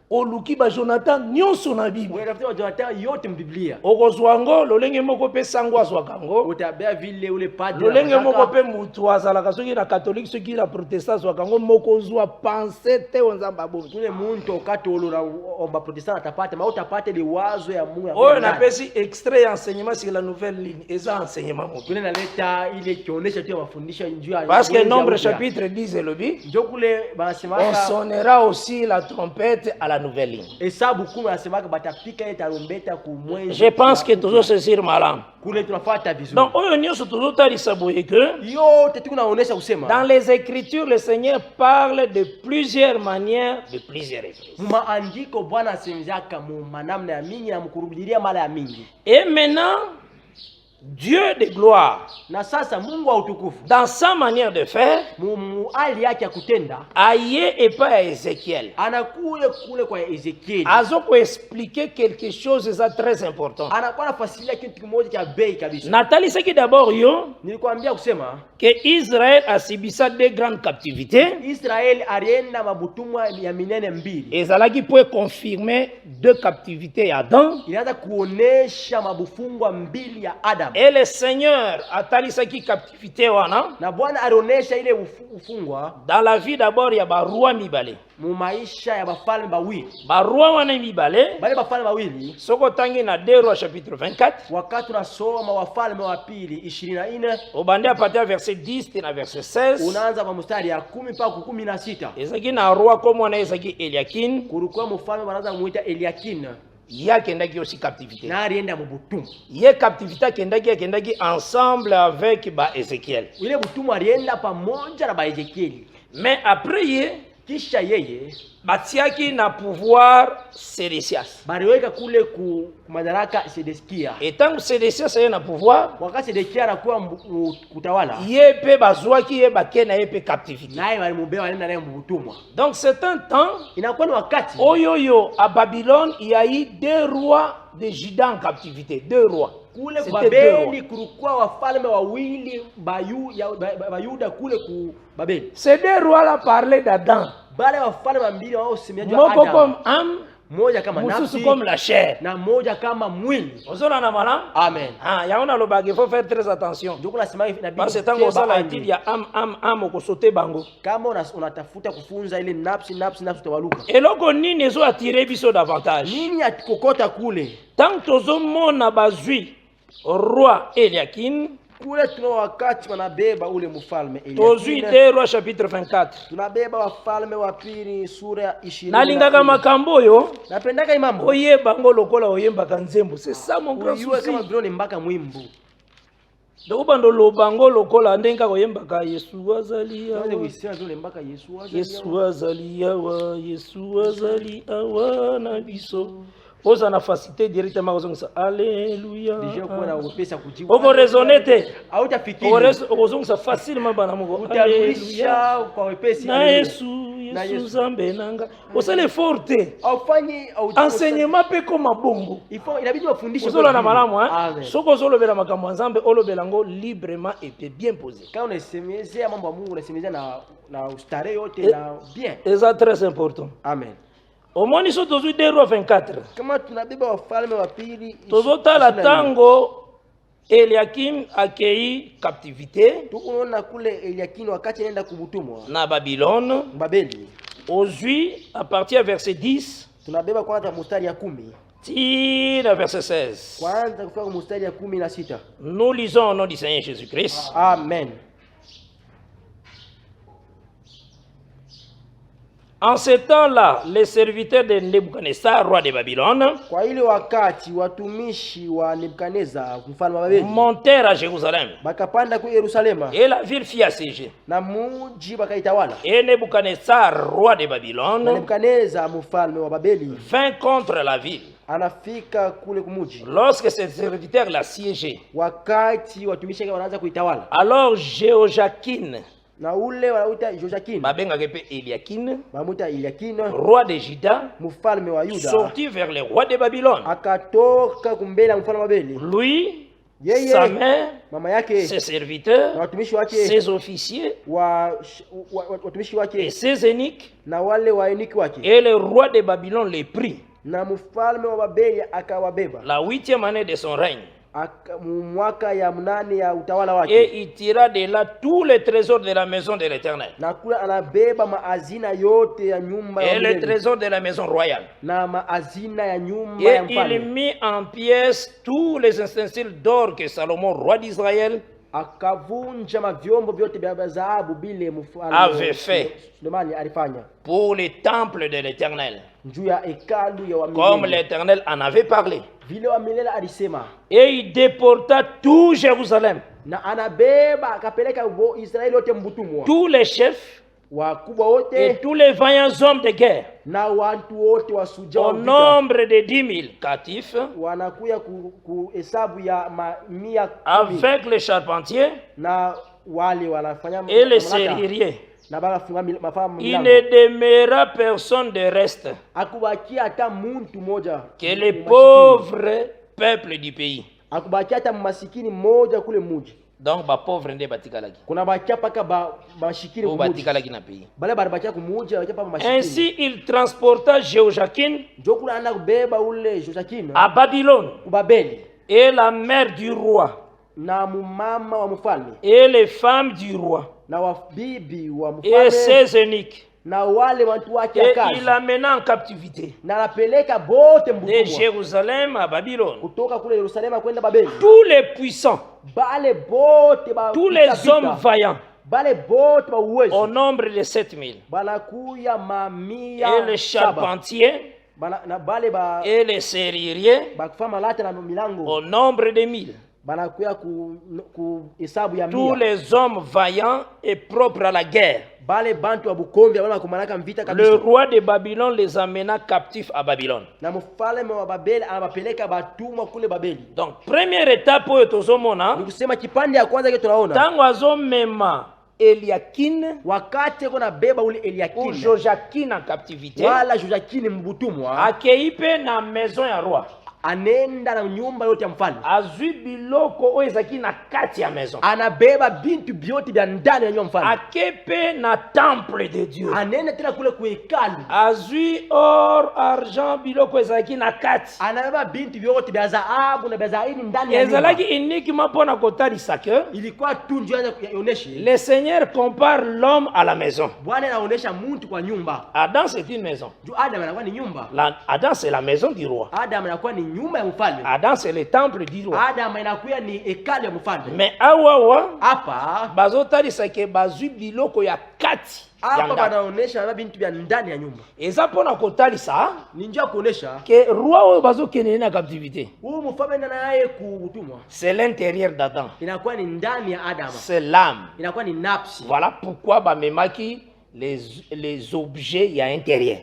Oluki ba Jonathan nyonso na Bible. Unafuta Jonathan yote mbiblia. Okozwango lolenge moko pe sango azwakango. Utabea vile ule padre. Lolenge moko pe mutu azalaka soki na catholique soki na protestant azwakango moko zwa penser te onzamba bongo. Kule muntu okatolo na omba protestant atapata ma utapata liwazo ya Mungu. Oh na pesi extrait enseignement sur la nouvelle ligne. Eza enseignement moko. Kule naleta ile kionyesha tu mafundisho njia. Parce que nombre chapitre 10 elobi. Ndio kule basemaka on sonnera aussi la trompette à la nouvelle ligne. Hesabu 10 basemaka batapika ile tarumbeta ku mwezi. Je pense que toujours saisir malam. Kule tunafuata vizuri. Donc oyo nyonso toujours talisa boye que yote tunaonesha kusema dans les écritures le Seigneur parle de plusieurs manières, de plusieurs reprises. Maandiko Bwana asemezaka mu manamna ya mingi na mkurudilia mara ya mingi. Et maintenant Dieu de gloire, na sasa Mungu wa utukufu, dans sa manière de faire, hali yake ya kutenda, aye epa ya Ezekiel, anakuye kule kwa Ezekiel, azoko expliquer quelque chose de très important. Anakuwa anafasilia kitu kimoja cha bei kabisa. Natali saki d'abord yo, nilikwambia kusema que Israël a subisa deux grandes captivités. Israël alienda mabutumwa ya minene mbili. Ezalaki pour confirmer deux captivités ya Adam. Inaanza kuonesha mabufungwa mbili ya Adam. Et le Seigneur a talisaki captivité wana. Na Bwana alionesha ile ufungwa dans la vie d'abord ya barua mibale. Mu maisha ya bafalme bawili. Barua wana mibale. Bale bafalme bawili. Soko tangi na 2 Rois chapitre 24. Wakati tunasoma wafalme wa pili 24. Obande apatia verset 10 na verset 16. Unaanza kwa mstari ya 10 mpaka 16. Ezaki na roi komo na ezaki Eliakim. Kulikuwa mfalme wanaanza kumuita Eliakim. Ya kendaki aussi captivité. Na alienda mubutumu. Ye captivité kendaki ensemble avec ba Ezekiel. Ile butumu alienda pamoja na ba Ezekiel. Mais après ye kisha yeye batiaki na pouvoir Sédécias. Baliweka kule ku madaraka Sédécia. Et tant que Sédécias yeye na pouvoir, wakati Sédécia anakuwa kutawala, ye pe bazwaki ye bakena ye pe captivité. Naye walimubeba walienda naye mbutumwa. Donc c'est un temps inakuwa ni wakati oyoyo à Babylone il y a eu 2 rois de Juda en captivité, 2 rois. Kule Babeli kulikuwa wafalme wawili Bayuda kule ku Babeli. Ces 2 rois là parlaient d'Adam. Bale wafalme mbili wao simiaji wa Adam. Moko comme âme, moja kama nafsi, comme la chair. Na moja kama mwili. Ozona na malam? Amen. Ah, yaona lo bagi, faut faire très attention. Parce que tango sala étude ya âme ko sauter bango. Kama unatafuta kufunza ile nafsi utawaluka. Eloko nini ezo attirer biso davantage? Nini atikokota kule? Tant tozomona bazui roi Eliakim kule tuna wakati wanabeba ule mfalme Eliakim. Tozui 2 Rois chapitre 24. Tunabeba wafalme wa pili sura ya 20. Nalingaka makambo yo. Napendaka imambo. Oyeba ngo lokola oyemba kanzembo. C'est ça mon grand souci. Oyeba kama drone mbaka mwimbu. Ndoko ndo lobango lokola ndenga oyemba ka Yesu azali ya. Ndio wisema drone mbaka Yesu azali. Yesu azali ya wa, Yesu azali awa na biso. Oza na facilité directement ozongisa alléluia. Déjà kwa na upesa kujibu. Oko raisonnete. Hautafikiri. Ozongisa facilement bana moko. Utarudia kwa upesi. Na Yesu zambe nanga. Osale forte. Aufanye enseignement pe koma bongo. Inabidi wafundishe kwa na malamu Soko zolobela makambo nzambe olobela ngo librement et bien posé. Quand on esemezea mambo ya Mungu unasemezea na ustare yote na bien. C'est très important. Amen. Au moins ils sont tous 2 Rois 24. Kama tunabeba wafalme wa pili. Tozota la tango Eliakim accueilli captivité. Tunaona kule Eliakim wakati anaenda kubutumwa na Babylone. Babeli. Aujourd'hui à partir du verset 10. Tunabeba kwanza mstari ya 10. Tire verset 16. Kwanza kufika mstari ya 16. Nous lisons au nom du Seigneur Jésus-Christ. Amen. En ce temps-là, les serviteurs de Nebuchadnezzar, roi de Babylone, kwa ile wakati watumishi wa Nebukadneza mfalme wa Babeli montèrent à Jérusalem. Bakapanda ku Yerusalema. Et la ville fut assiégée. Na muji bakaitawala. Et Nebuchadnezzar, roi de Babylone, Nebukadneza mfalme wa Babeli vint contre la ville. Anafika kule kumuji. Lorsque ses serviteurs l'assiégeaient, wakati watumishi wanaanza kuitawala, alors Jehoiakim, na ule wanaita Joakim, babenga kepe Eliakim, bamuta Eliakim, roi de Juda, mfalme wa Yuda, sorti vers le roi de Babylone, akatoka kumbele mfalme wa Babeli, lui, sa mère, mama yake, ses serviteurs, watumishi wake, ses officiers, watumishi wake, et ses eunuques, na wale waeniki wake, et le roi de Babylone les prit. Na mfalme wa Babeli akawabeba. La 8e année de son règne. Mwaka ya 8 ya utawala wake. Et il tira de là tous les trésors de la maison de l'Éternel. Na kula anabeba maazina yote ya nyumba ya Mungu. Et les trésors de la maison royale. Na maazina ya nyumba ya mfalme. Et il mit en pièces tous les ustensiles d'or que Salomon, roi d'Israël, akavunja mavyombo vyote vya dhahabu bile mfalme avait fait Sulemani alifanya pour les temples de l'Éternel, comme l'Éternel en avait parlé. Vile wa milele alisema. Et il déporta tout Jérusalem, na anabeba akapeleka Israeli yote mbutumwa, tous les chefs wakubwa wote et tous les vaillants hommes de guerre, na watu wote wasuja au nombre de 10 000 captifs, wanakuya kuhesabu ya 100 avec les charpentiers na wale wanafanya et les serruriers. Na bakafunga mafahamu. Il ne demeura personne de reste akubakia hata muntu moja que les pauvres peuples du pays. Akubakia hata masikini moja kule muji. Donc ba pauvre nde batikalaki. Kuna bakia paka ba mashikini kumuji. Batikalaki na pays. Bale barabakia kumuji bakia pa mashikini. Ainsi il transporta Jehoiakim jokula ana kubeba ule Joakim à Babylone. Babeli. Et la mère du roi na mama wa mfalme et les femmes du roi na wabibi wa mfalme et ses eunuques. Na wale watu wake et kazi. Il amena en captivité na napeleka bote mbutumwa de Jérusalem à Babylone. Kutoka kule Yerusalemu kwenda Babeli. Tous les puissants, bale bote ba tous les hommes vaillants, bale bote ba uwezo, au nombre de 7000. Banakuya mamia. Et les charpentiers na bale ba et les serruriers bakufama lata na milango, au nombre de 1000. Banakuya ku hesabu ya 1000. Tous les hommes vaillants et propres à la guerre. Bale bantu wa Bukombe wana kumanaka mvita kabisa. Le roi de Babylone les amena captifs à Babylone. Na mfalme wa Babeli anabapeleka batumwa kule Babeli. Donc première étape oyo tozomona, ni kusema kipande ya kwanza kile tunaona tango azomema Eliakim, wakati kuna beba ule Eliakim, Joakim en captivité, wala Joakim mbutumwa, akeipe na maison ya roi. anenda na nyumba yote ya mfalme. Azui biloko oyo ezaki na kati ya maison. Anabeba bintu byote bya ndani ya nyumba mfalme. Akepe na temple de Dieu. Anenda tena kule ku hekalu. Azui or, argent, biloko ezaki na kati. Anabeba bintu byote bya dhahabu na bya zaidi ndani ya nyumba. Ezalaki uniquement pona kotalisa que ilikuwa tu njoo yaoneshe. Le Seigneur compare l'homme à la maison. Bwana anaonesha mtu kwa nyumba. Adam c'est une maison. Adam anakuwa ni nyumba. Adam c'est la maison du roi. Adam anakuwa ni nyumba ya mfalme. Adam c'est le temple du roi. Adam anakuwa ni hekalu ya mfalme. Mais awawa hapa bazotalisa ke bazui biloko ya kati. Hapa banaonesha bintu bya ndani ya nyumba. Eza pona kotalisa ni njoo kuonesha ke roi oyo bazokende na captivité. Huyu mfalme naye kutumwa. C'est l'intérieur d'Adam. Inakuwa ni ndani ya Adam. C'est l'âme. Inakuwa ni nafsi. Voilà pourquoi bamemaki les objets ya intérieur.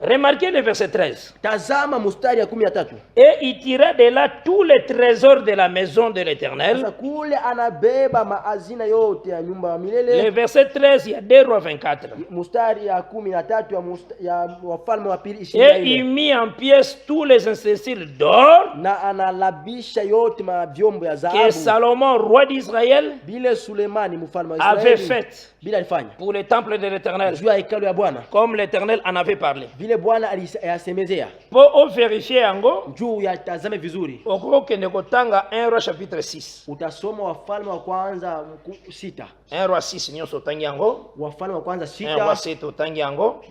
Remarquez le verset 13. Tazama mustari ya 13. Et il tira de là tous les trésors de la maison de l'Éternel. Kule anabeba maazina yote ya nyumba ya milele. Le verset 13 ya 2 Rois 24. Mustari ya 13 ya Wafalme wa pili 24. Et il mit en pièces tous les ustensiles d'or. Na analabisha yote mavyombo ya dhahabu. Que Salomon roi d'Israël bile Sulemani mfalme wa Israeli avait fait pour le temple de l'Éternel, comme l'Éternel en avait parlé. Pour vérifier ango, juu ya tazame vizuri. Okokende kotanga 1 Roi chapitre 6. Utasoma Wafalme wa kwanza 6. 1 Roi 6 nyoso tangi yango. Wafalme wa kwanza 6. 1 Roi 7 tangi yango.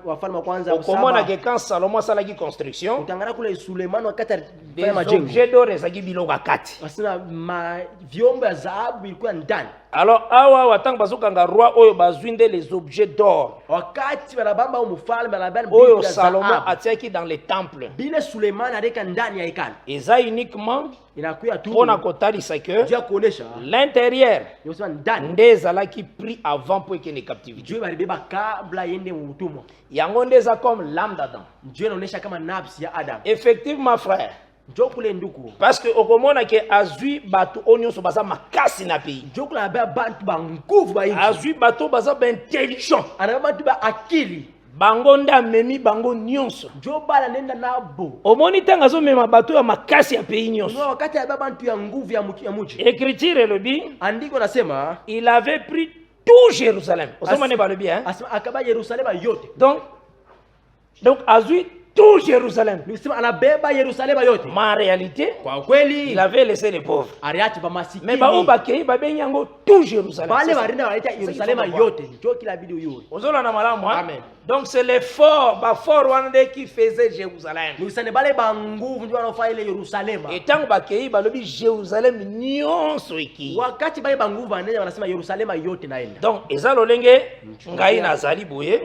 Wafalme wa kwanza 7. Okomona ke quand Salomon salaki construction, utangana kule Sulemani wakati fanya majengo. Objet d'or ezaki biloko kati. Asina vyombo ya dhahabu vilikuwa ndani. Alors awa watang bazokanga roi oyo bazwinde les objets d'or. Wakati banabamba mfalme banabana oyo Salomon atiaki dans les temples. Bile Sulemani aleka ndani ya hekalu. Eza uniquement inakuya tu pona kotalisa que Dieu kuonesha l'intérieur yosa ndani ndeza qui pris avant pour que ne captivité. Dieu balibeba kabla yende utumwa. Yango ndeza comme l'âme d'Adam. Dieu anaonesha kama nafsi ya Adam. Effectivement frère. Jokule nduku. Parce que okomona ke azui bato onyoso baza makasi na pays. Jokula ba bantu ba nguvu ba inchi. Azui bato baza ba intelligent. Ana bantu ba akili. Bango nda memi bango nyonso. Jobala nenda nabo. Omoni tanga zo mema bato ya makasi ya pays nyonso. No wakati ya bantu ya nguvu ya muji. Écriture le bi. Andiko nasema il avait pris tout Jérusalem. Osoma ne ba le bi hein. Akaba Yerusalem yote. Donc azui tout Jérusalem. Mais en réalité, il avait laissé les pauvres. Mais tout Jérusalem. Amen. Donc c'est l'effort qui faisait Jérusalem. Et tant que Jérusalem nyonso eki. Donc ezalolenge ngai nazali boye.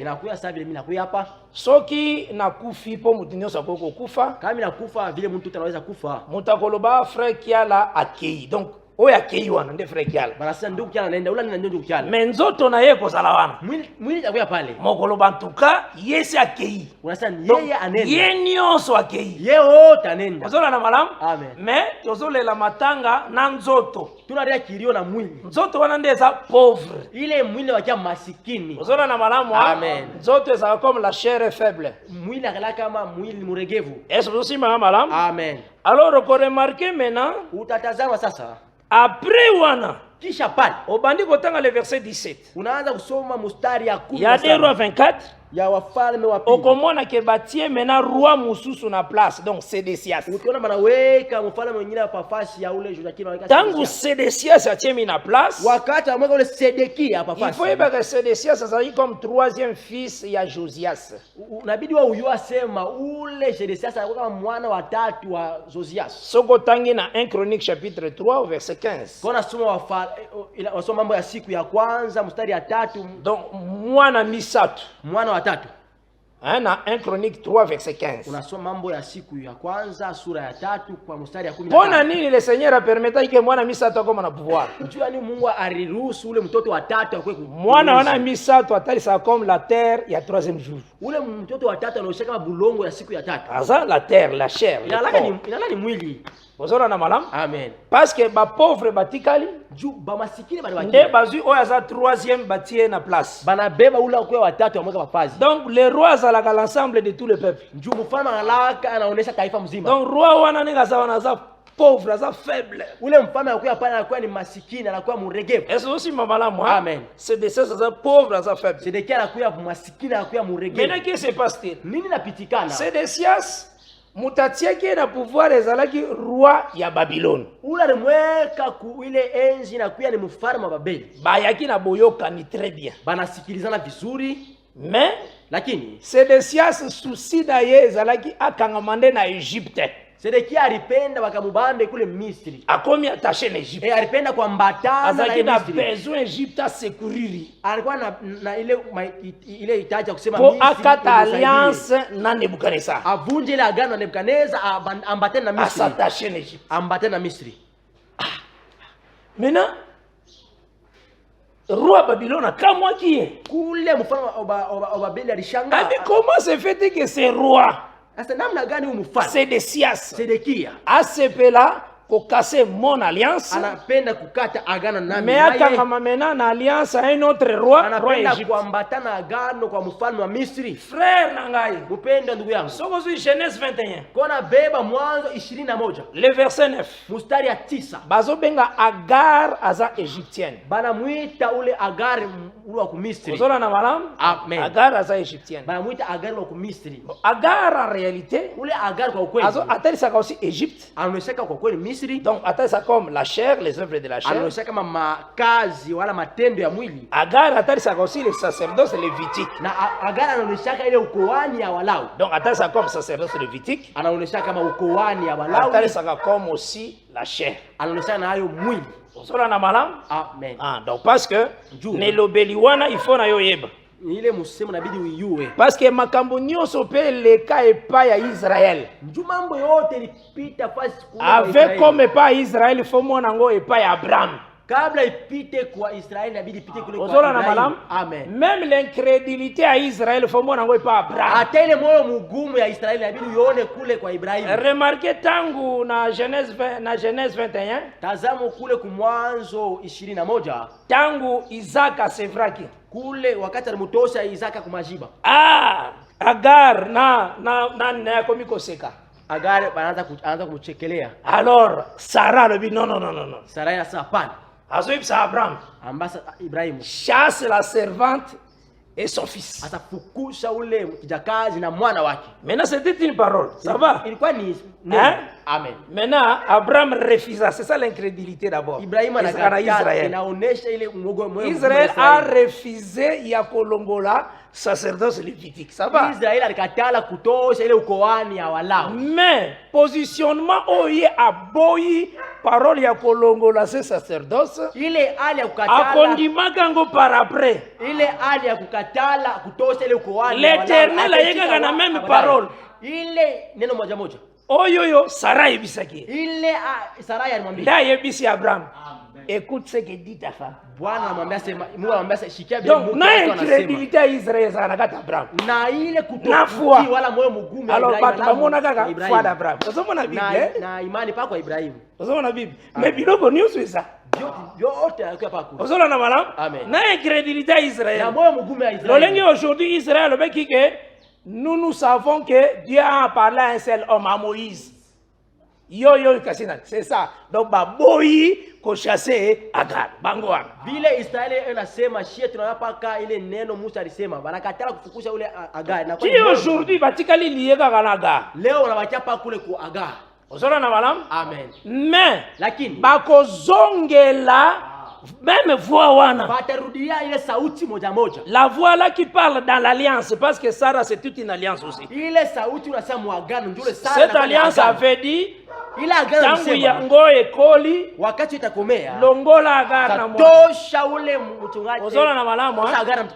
Soki nakufi po mutu nyonso akoko kufa. Kama nakufa vile mtu anaweza kufa. Mutakoloba frère Kiala akei. Donc oyo akei wana nde frère Kiala. Banasema ndugu Kiala naenda ula ndio ndugu Kiala. Mais nzoto na ye kozala wana. Mwili takuya pale. Mokoloba ntuka yesi akei. Unasema yeye anenda. Ye nyonso akei. Ye wote anenda. Ozola na malamu? Amen. Mais tozolela matanga na nzoto. Tunaria kilio na mwili. Nzoto wana ndeza pauvre. Ile mwili wakia masikini. Ozola na malamu? Amen. Nzoto eza comme la chair est faible. Mwili akala kama mwili muregevu. Est-ce que vous ma malamu? Amen. Alors on remarque maintenant. Utatazama sasa. Après wana. Kisha pale. Obandi kotanga le verset 17. Unaanza kusoma mustari ya 10. Ya 2 Rois 24. Ya Wafalme wa pili. Okomona ke batie mena roi mususu na place. Donc Sédécias. Ukiona manaweka mfalme mwingine hapa fasi ya ule Joakim anaweka. Tangu Sédécias atie na place. Wakati amweka ule Sedekia hapa fasi. Il faut yeba que Sédécias azali comme troisième fils ya Josias. Unabidi wa uyo asema ule Sédécias alikuwa kama mwana wa tatu wa Josias. Soko tangi na 1 Chronique chapitre 3 verset 15. Kona soma wasoma mambo ya siku ya kwanza mstari ya 3. Donc mwana misatu. Mwana wa tatu. Na 1 Chronique 3 verset 15. Unasoma mambo ya siku ya kwanza sura ya 3 kwa mstari ya 15. Pona nini le Seigneur a permettre que mwana misatu akoma na pouvoir? Unajua ni Mungu aliruhusu ule mtoto wa tatu akwe mwana wana misatu atalisa comme la terre ya 3e jour. Ule mtoto wa tatu anaoshika kama bulongo ya siku ya 3. Aza la terre, la chair. Inalani mwili. Ozona na malam. Amen. Parce que ba pauvre batikali. Ju ba masikini bali Nde bazui oyo aza troisième batie na place. Bana beba ula kwa watatu amweka mafazi. Donc le roi azalaka l'ensemble de tout le peuple. Ju mfalme analaka anaonesha taifa mzima. Donc roi wana ninga za wana za pauvre, za faible. Ule mfalme anakuwa pale anakuwa ni masikini, anakuwa muregevu. Est-ce aussi mamala moi? Amen. C'est de ça za pauvre, za faible. C'est de qui anakuwa masikini, anakuwa muregevu. Maintenant qu'est-ce qui se passe-t-il? Nini napitikana? C'est des sias mutatiaki na pouvoir ezalaki roi ya Babylone. Ula alimweka ku ile enzi na kuya ni mfalme wa Babeli. Bayaki na boyoka ni très bien. Banasikilizana vizuri, mais lakini c'est des sias souci daye ezalaki akangamande na Egypte. Sedekia alipenda wakamubambe kule Misri. Akomi attaché na Egypte. Alipenda kuambatana na Misri. Na besoin Egypte sekuriri. Alikuwa na ile hitaji kusema Misri. Po akata alliance na Nebukadnezar. Avunje ile agano na Nebukadnezar, ambatane na Misri. Attaché na Egypte. Ambatane na Misri. Maintenant roi Babylone kamwa qui est kule mfalme wa Babeli alishangaa. Mais comment se fait que c'est roi? C'est des sias. C'est de qui? Asepela ko casser mon alliance. Anapenda kukata agano nami. Mais akangama mena na alliance à un autre roi. Anapenda kuambatana agano kwa mfalme wa Misri. Frère nangai. Mpenda ndugu yangu. Soko zu Genèse 21. Kona beba Mwanzo 21. Le verset 9. Mstari ya 9. Bazo benga Agar aza égyptienne. Bana muita ule Agar ule wa ku Misri. Uzola na malam? Amen. Agar aza égyptienne. Bana muita Agar wa ku Misri. Agar en réalité. Ule Agar kwa kweli. Azo atalisa aussi Égypte. Anaonyesha kwa kweli Misri. Donc atalisa comme la chair, les œuvres de la chair. Anaonyesha kama makazi wala matendo ya mwili. Agar atalisa aussi les sacerdoces lévitiques. Na Agar anaonyesha ile ukoani ya Walawi. Donc atalisa comme sacerdoce lévitique. Anaonyesha kama ukoani ya Walawi. Atalisa comme aussi la chair. Anaonyesha na hayo mwili. Osola na malam? Amen. Ah, donc parce que ne lobeliwana il faut na yo yeba. Ile musemo nabidi uyue. Parce que makambo nyonso pe leka epa ya Israël. Nju mambo yote lipita fasi kwa avec comme epa Israël il faut mona ngo epa ya Abraham. Kabla ipite kwa Israeli inabidi ipite kule kwa Ibrahim. Amen. Même l'incrédulité à Israël faut mona ngo epa Abraham. Hata ile moyo mgumu ya Israeli inabidi uone kule kwa Ibrahim. Remarquez tangu na Genèse 21. Tazama kule ku Mwanzo 21. Tangu Isaka sevraki. Kule wakati alimtosha Isaka kumajiba. Agar na komiko seka. Agar anaanza kumchekelea. Alors Sarah le dit non. Sarah anasema hapana. Azoib sa Abraham. Ambasa Ibrahim. Chasse la servante et son fils. Atafukusha ule kijakazi na mwana wake. Maintenant c'était une parole. Ça va? Ilikuwa ni Amen. Maintenant Abraham refusa. C'est ça l'incrédulité d'abord. Ibrahim anakataa inaonesha ile moyo. Israël a refusé ya kolongola sacerdoce lévitique. Ça va? Israël alikatala kutosha ile ukoani ya Walawi. Mais positionnement oye aboyi parole ya kolongola ce sacerdoce. Ile hali ya kukatala. Akondimaka ngo par après. Ile hali ya kukatala kutosha ile ukoani ya Walawi. L'Éternel ayeka na même parole. Ile neno moja moja. Oyoyo Sarai bisaki. Ile Sarai alimwambia. Da yebisi Abraham. Écoute ce que dit ta femme. Bwana anamwambia sema, Mungu anamwambia shikia bila Mungu anasema. Donc na incrédulité ya Israël anakata Abraham. Na ile kutokutii wala moyo mgumu ya Ibrahim. Alors batamona kaka foi d'Abraham. Uzomona Biblia? Na imani pa kwa Ibrahim. Uzomona Biblia? Mais biloko nyuso isa. Yote yako pa kwa. Uzomona malam? Amen. Na incrédulité ya Israël. Na moyo mgumu ya Israël. Lolenge aujourd'hui Israël obeki que nous savons que Dieu a parlé à un seul homme, à Moïse. C'est ça. Donc, boyi ko chasser Agar. Bangoa. Vile Israeli inasema shie tunayapaka ile neno Musa alisema wanakatala kufukusha ule Agar. Na kwa aujourd'hui batikali lieka kana Agar. Leo wanawachapa kule ku Agar. Osora na malam? Amen. Mais lakini bakozongela même voix wana. Batarudia ile sauti moja moja. La voix là qui parle dans l'alliance parce que Sarah c'est toute une alliance aussi. Ile sauti unasema muagano ndio ile Sarah. Cette alliance avait dit ile agano tangu ya ngoe koli wakati itakomea longola Agar na mwana tosha ule mchungaji ozona na malamu.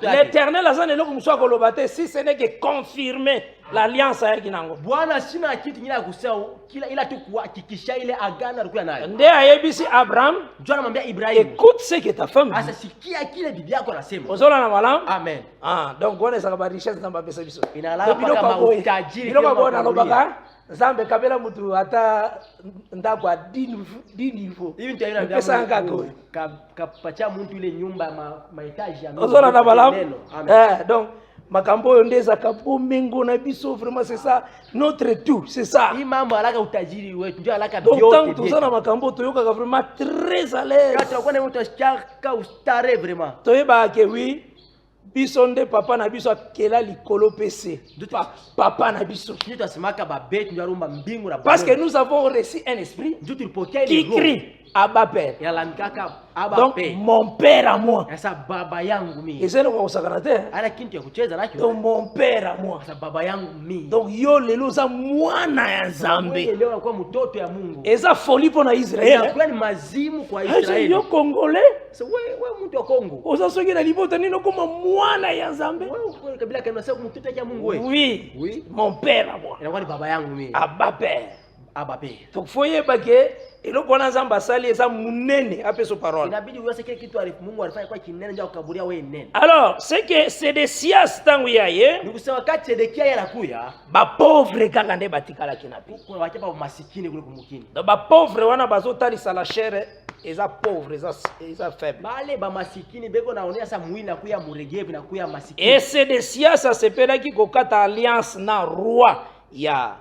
L'Éternel azana eloko muswa kolobate si ce n'est que confirmer l'alliance ayaki nango. Bwana sina kitu kingine kusema ila tu kuhakikisha ile agano alikuwa nayo. Nde ayebisi Abraham, Dieu anamwambia Ibrahim, écoute ce que ta femme asa sikia kile bibi yako anasema. Ozola na malam? Amen. Donc on est ça ba richesse na ba pesa biso. Inalala kama utajiri kama bwana lobaka. Zambe kabela mutu hata ndakwa dinivo. Hivi ndio ina pesa ngako. Kapacha mtu ile nyumba mahitaji ya Mungu. Ozola na malam? Donc makambo ndeza kapo mengo na biso vraiment c'est ça notre tout, c'est ça. Hii mambo alaka utajiri wetu ndio alaka biote. Donc tant tout ça na makambo toyoka vraiment très à l'aise. Quand on est mtu ashaka ustare vraiment. Toyeba ke oui. Biso nde papa na biso akela likolo pc. Papa na biso. Parce que nous avons reçu un esprit qui crie Abba Père. Donc mon père à moi. Et c'est le donc mon père à moi. Donc yo lelo za mwana ya Nzambe. Et ça folie pour Israël. Yo congolais. Oza soki na libota nino koma mwana ya Nzambe. Oui, mon père à moi. Abba Père. Donc foye bake eloko wana Nzambe asali eza munene apeso parole. Alors c'est que Sédécias tangu yaye ba pauvre kaka nde batikala kinapi. Donc ba pauvre wana bazotalisa la chair eza pauvre eza faible. Et Sédécias asepelaki kokata alliance na roi ya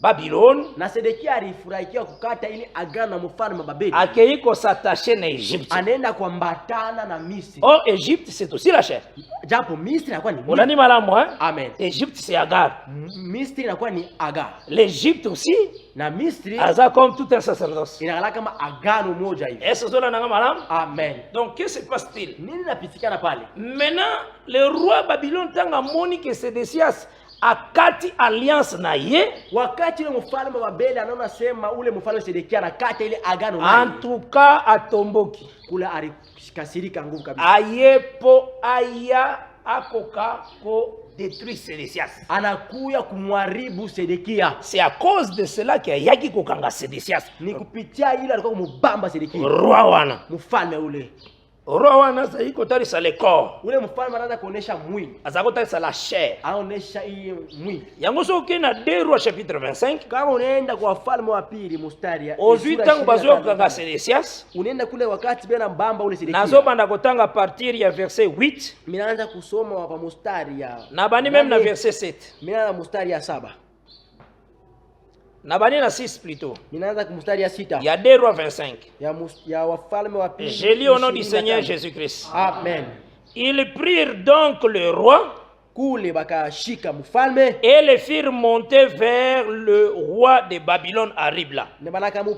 Babylone. Na Sedekia alifurahikia kukata ile agano na mfalme wa Babeli. Akei ko s'attacher na Egypte. Anaenda kuambatana na Misri. Oh, Egypte c'est aussi la chair. Japo Misri inakuwa ni mwili. Unani malamu hein? Amen. Egypte c'est Agar. Misri inakuwa ni Agar. L'Égypte aussi na Misri aza comme tout un sacerdoce. Inaala kama agano moja hivi. Est-ce que nanga malamu? Amen. Donc que se passe-t-il? Nini napitikana pale? Maintenant le roi Babylone tanga moni que Sédécias akati alliance na ye wakati ile mfalme wa Babeli anaona sema ule mfalme Sedekia anakata ile agano naye. En tout cas atomboki kula alikasirika nguvu kabisa. Ayepo aya akoka ko détruire Sédécias. Anakuya kumharibu Sedekia. C'est à cause de cela que yaki kokanga Sédécias. Ni kupitia ile alikuwa kumubamba Sedekia. Roi wana. Mfalme ule. Roi wana sa iko tarisa le corps. Ule mfalme anaanza kuonesha mwili. Azako tarisa la chair. Aonesha hii mwili. Yango soki na 2 Rois chapitre 25. Kama unaenda kwa wafalme wa pili mstari ya. Ozwi tangu bazo kanga Sédécias. Unaenda kule wakati bena mbamba ule Sedekia. Nazo banda kotanga partir ya verset 8. Minaanza kusoma wa mstari ya. Na bani même na verset 7. Minaanza mstari ya 7. Nabani na 6 plutôt. Ninaanza kumstari ya 6. Il y a 2 Rois 25. Ya wafalme wa pili. Je lis au nom du Seigneur Jésus-Christ. Amen. Ils prirent donc le roi kule bakashika mfalme et le firent monter vers le roi de Babylone à Ribla.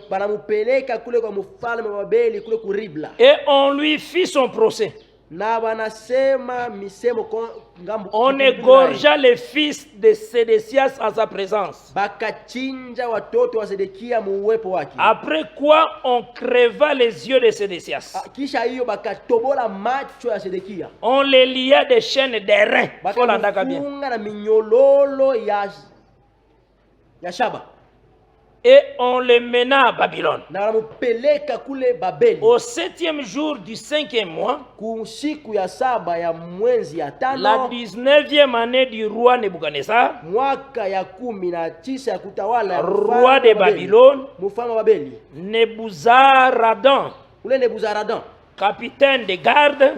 Banamupeleka kule kwa mfalme wa Babeli kule ku Ribla. Et on lui fit son procès. Na banasema misemo ngambo. On égorgea les fils de Sédécias en sa présence. Bakachinja watoto wa Sedekia muwepo wake. Après quoi on creva les yeux de Sédécias. Kisha hiyo bakatobola macho ya Sedekia. On les lia des chaînes d'airain. Bakafunga na minyololo ya shaba. Et on les mena à Babylone. Au 7e jour du 5e mois, la 19e année du roi Nebuchadnezzar, roi de Babylone, Nebuzaradan, capitaine de garde,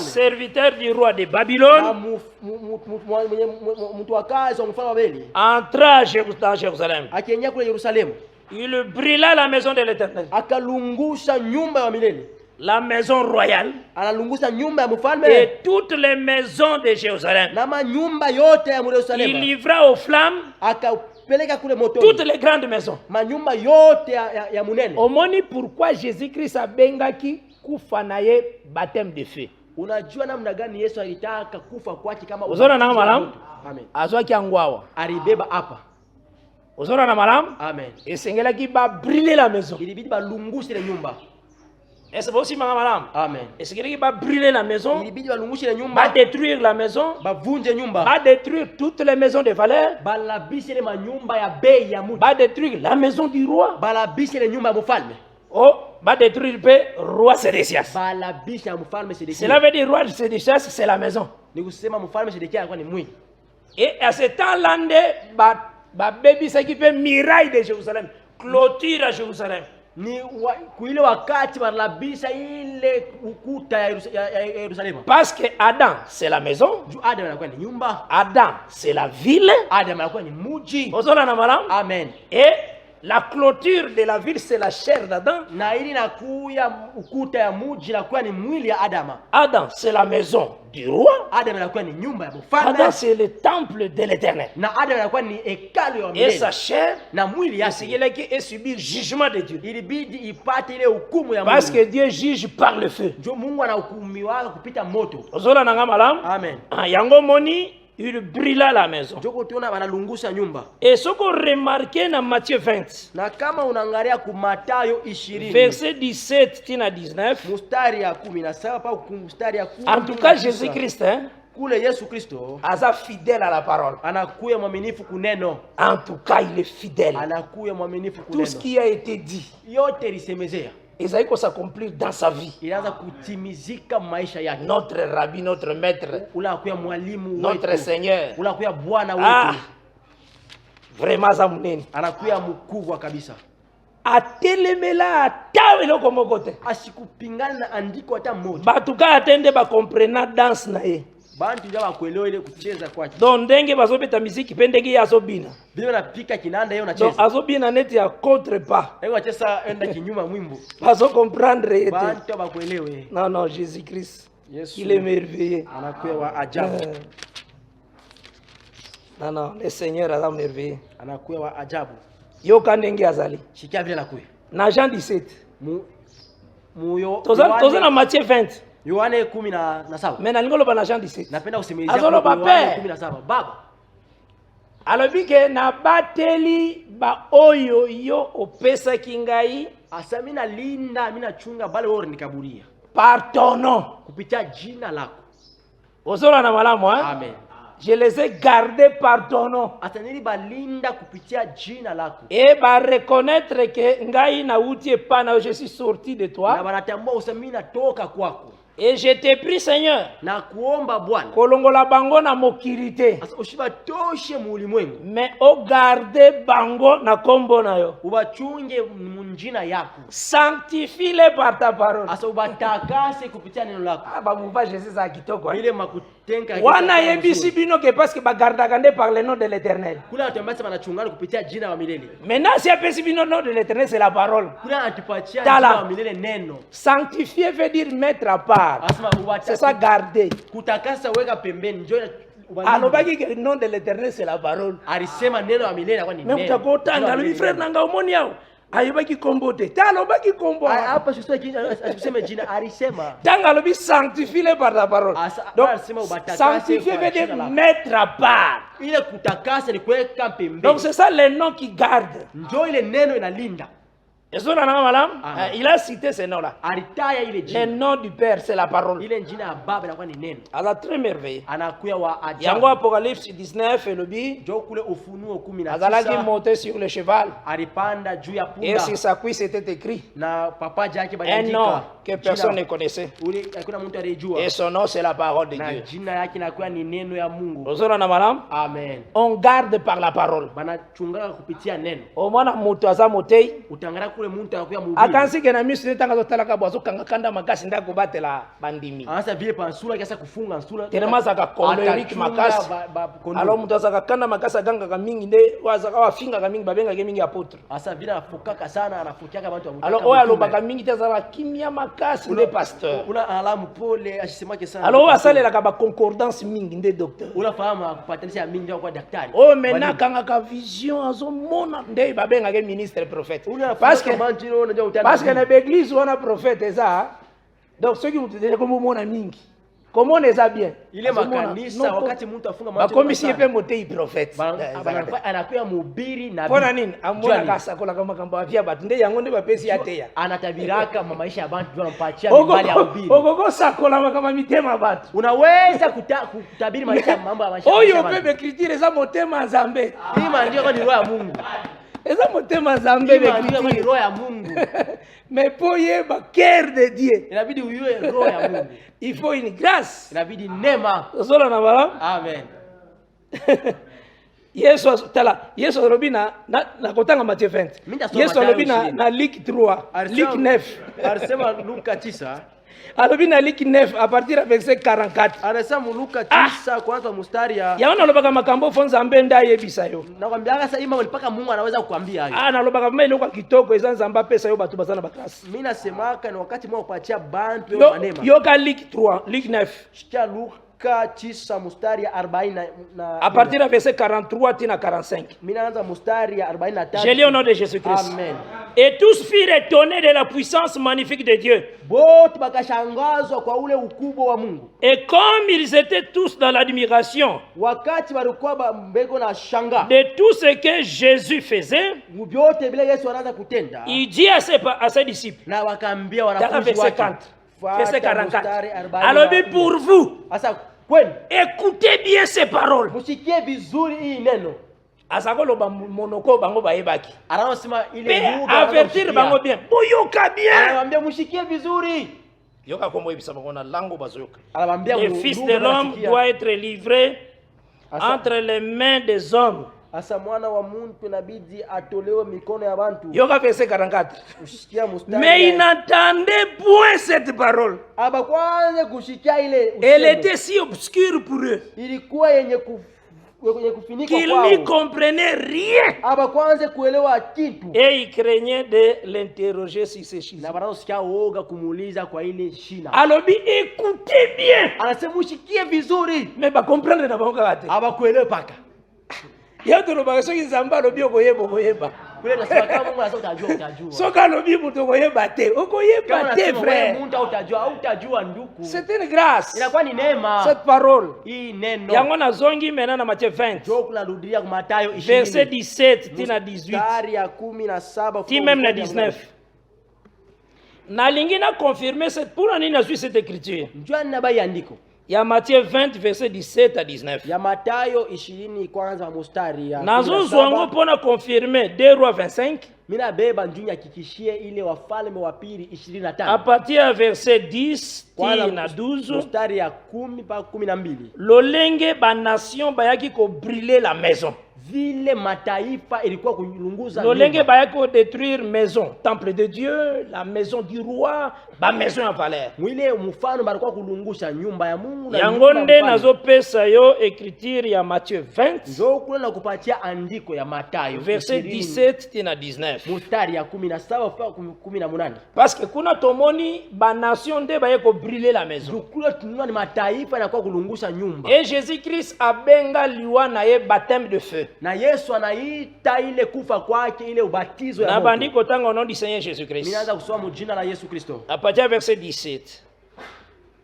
serviteur du roi de Babylone, entra dans Jérusalem. Il brûla la maison de l'Éternel, la maison royale, et toutes les maisons de Jérusalem. Il livra aux flammes toutes les grandes maisons. Omoni pourquoi Jésus-Christ a bengaki kufa naye baptême de feu. Unajua namna gani Yesu alitaka kufa kwake kama uzora na malamu? Amen. Azwaki angwawa. Alibeba hapa. Uzora na malamu? Amen. Esengela ki ba brûler la maison. Ilibidi balunguse ile nyumba. Est-ce que aussi madame? Amen. Est-ce qu'il va brûler la maison? Ilibidi walungushe ile nyumba. Va détruire la maison? Bavunje nyumba. Va détruire toutes les maisons de valeur? Balabishe ile manyumba ya bei ya mtu. Va détruire la maison du roi? Balabishe ile nyumba ya mfalme. Oh, va détruire le roi Sédécias. Balabishe ya mfalme Sédécias. Cela veut dire roi Sédécias, c'est la maison. Ni kusema mfalme Sédécias alikuwa ni mwili. Et à ce temps-là, baby ça qui fait miraille de Jérusalem, clôture à Jérusalem. Ni kuile wakati balabisha ile ukuta ya Yerusalemu. Parce que Adam c'est la maison, Adam anakuwa ni nyumba, Adam c'est la ville, Adam anakuwa ni mji. Ozola na malam. Amen. Et la clôture de la ville c'est la chair d'Adam. Na ili nakuya ukuta ya mji nakuwa ni mwili ya Adama. Adam c'est la maison du roi. Adam anakuwa ni nyumba ya mfalme. Adam c'est le temple de l'Éternel. Na Adam anakuwa ni hekalu ya milele. Et sa chair na mwili yake est subir jugement de Dieu. Ilibidi ipate ile hukumu ya Mungu. Parce que Dieu juge par le feu. Jo Mungu anahukumiwa kupita moto. Ozola na malam. Amen. Yango moni il brûla la maison. Et ce qu'on remarquait dans Matthieu 20, verset 17 à 19, en tout cas Jésus-Christ, Asa fidèle à la parole. En tout cas, il est fidèle. Tout ce qui a été dit, il faut s'accomplir dans sa vie. Notre rabbi, notre maître, notre Seigneur. Ah, vraiment, ça m'énerve. Atelemela ata eloko moko te. Asikupingana na andiko hata moja. Batuka atende ba comprena dance na ye. Bantu ndio bakuelewa ile kucheza kwake. Donc ndenge bazobeta muziki pendenge azobina. Bila napika kinanda yeye unacheza. Donc azobina neti ya contre pas. Yeye anacheza enda kinyuma mwimbo. Bazo comprendre yete. Bantu bakuelewe. Non non, Jésus Christ. Il est merveilleux. Anakuwa wa ajabu. Non non, le Seigneur est merveilleux. Anakuwa wa ajabu. Yo kandenge azali. Shikia vile la kwe. Na Jean 17. Muyo. Toza na Matthieu 20. Yohane 17. Mais na lingolo ba na Jean 17. Napenda kusemezea kwa Yohane 17. Baba. Alobike na bateli ba oyo yo opesa kingai. Asa mina linda, mina chunga bale wori nikaburia. Par ton nom. Kupitia jina lako. Ozola na malamu hein? Amen. Je les ai gardés par ton nom. Et va reconnaître que ngai na uti pana, je suis sorti de toi. Et je t'ai pris, Seigneur. Kolongola bango na mokirité. Mais au garde bango na kombo na yo. Sanctifie-les par ta parole. Ah bah mouva Jésus a kitoko. Wana yebisi bino ke parce que ba gardagande par le nom de l'Éternel. Maintenant si apesi bino nom de l'Éternel c'est la parole. Sanctifier veut dire mettre à part. C'est ça garder. Alobaki que le nom de l'Éternel c'est la parole. Mais utakotanga le frère nanga omoni yao. Ayobaki kombote. Talobaki kombo. Hapa siseme jina alisema. Tanga lobi sanctifie par la parole. Donc sanctifier veut dire mettre à part. Ile kutakasa ni kuweka pembeni. Donc c'est ça le nom qui garde. Ndio ile neno inalinda. Il a cité ce nom-là. Le nom du Père, c'est la parole. Alors, très merveilleux. Yango Apocalypse 19 et le bi. Azalaki monté sur le cheval. Et sur sa cuisse c'était écrit un nom que personne ne connaissait. Et son nom, c'est la parole de Dieu. Amen. On garde par la parole. Au moins, akansi ke na misri tanga zotalaka bwazo kanga kanda makasi ndako batela bandimi asa vile pansula kiasa kufunga nsula tena masaka colerique makasi alors mutu asaka kanda makasi ganga ka mingi nde wazaka wafinga ka mingi babenga ke mingi apôtre asa vile afukaka sana anafukiaka bantu wa alors oya lobaka mingi te za kimia makasi nde pasteur una alamu pole ashisemake sana alors asalela ka ba concordance mingi nde docteur una fahamu kupatanisha mingi kwa daktari oh maintenant kanga ka vision azomona nde babenga ke ministre prophète parce que na l'église on a prophète ça donc ceux qui vous disent comme mon mingi Comment on les a bien? Ile makanisa wakati mtu afunga macho. Comme si pe motei prophète. Anakuwa mhubiri na Pona nini? Amona kasakola kama kamba vya batu nde yango nde bapesi ateya. Anatabiraka maisha ya bantu ndio anampatia mbali ya ubiri. Ogogo sakola kama mitema batu. Unaweza kutabiri maisha mambo ya maisha. Oyo pepe kritire za motema nzambe. Hii maandiko ni roho ya Mungu. Eza motema nzambe ni roho ya Mungu. Mais pour yeba cœur de Dieu. Inabidi uyue roho ya Mungu. Il faut une grâce. Inabidi neema. Zola na bala. Amen. Yesu alobi na kotanga Matthieu 20. Yesu alobi na Luc 3, Luc 9. Alisema Luka 9. Alobi na Luc 9 à partir du verset 44. Anasema Luka 9 kwanza mstari ya. Yaona lobaka makambo fonza ambenda yebisa yo. Nakwambia sasa ima mpaka Mungu anaweza kukuambia hayo. Nalobaka mbele kwa kitoko ezanza mba pesa yo batu bazana bakasi. Mimi nasemaka ni wakati mwa kupatia bantu yo manema. Yoka Luc 3, Luc 9. Shikia Luka 9 mstari ya 40 na à partir du verset 43 tina 45. Mimi naanza mstari ya 45. Je lis au nom de Jésus-Christ. Amen. Et tous furent étonnés de la puissance magnifique de Dieu. Bote bakashangazwa kwa ule ukubwa wa Mungu. Et comme ils étaient tous dans l'admiration wakati walikuwa mbego na shanga de tout ce que Jésus faisait, vyote vile Yesu anaanza kutenda, il dit à ses disciples, na wakaambia wanafunzi wake, verset 44, alors pour vous, écoutez bien ces paroles. Musikie vizuri hii neno. Asakoloba monoko bango baebaki. Anasema ile lugha avertir bango bien. Boyoka bien. Anamwambia musikie vizuri. Yoka kombo ebisa bango na lango bazoyoka. Anamwambia le fils de l'homme doit être livré entre les mains des hommes. Asa mwana wa muntu inabidi atolewe mikono ya bantu. Yoka verset 44. Usikia mstari. Mais il n'entendait point cette parole. Aba kwanza kusikia ile usemi. Elle était si obscure pour eux. Ilikuwa yenye qu'il n'y comprenait rien. Et il craignait de l'interroger sur ces choses. Alors écoutez bien. Mais pas comprendre d'abord. Yatoloba soki nzamba alobi okoyeba okoyeba. Soka alobi mutu okoyeba te. Okoyeba te frère. C'est une grâce. Cette parole. Yango nazongi maintenant na Matthieu 20. Verset 17 tina 18. Ti même na 19. Nalingi na confirmer cette pour nini na cette écriture. Il y a Matthieu 20 verset 17 à 19. Ya Mathayo 20 kwanza mstari ya. Nazo zwango pona confirmer 2 Rois 25. Mina beba njunya kikishie ile Wafalme wa pili 25. À partir du verset 10 na 12. Mstari ya 10 pa 12. Lolenge ba nation bayaki ko brûler la maison. Vile mataifa ilikuwa kulunguza. Lolenge bayaki ko détruire maison, temple de Dieu, la maison du roi, ba maison ya valeur. Mwile mfano balikuwa kulungusha nyumba ya Mungu na yango nde nazo pesa yo écriture ya Matthieu 20. Ndio kuna kupatia andiko ya Mathayo verset 17 tina 19. Mstari ya 17 mpaka 18. Parce que kuna tomoni ba nation nde baye ko brûler la maison. Dukula tunua ni mataifa yanakuwa kulungusha nyumba. Et Jésus-Christ abenga liwa na ye baptême de feu. Na Yesu anaita ile kufa kwake ile ubatizo ya moto. Na bandiko tanga au nom du Seigneur Jésus-Christ. Ninaanza kusoma jina la Yesu Kristo. À partir du verset 17.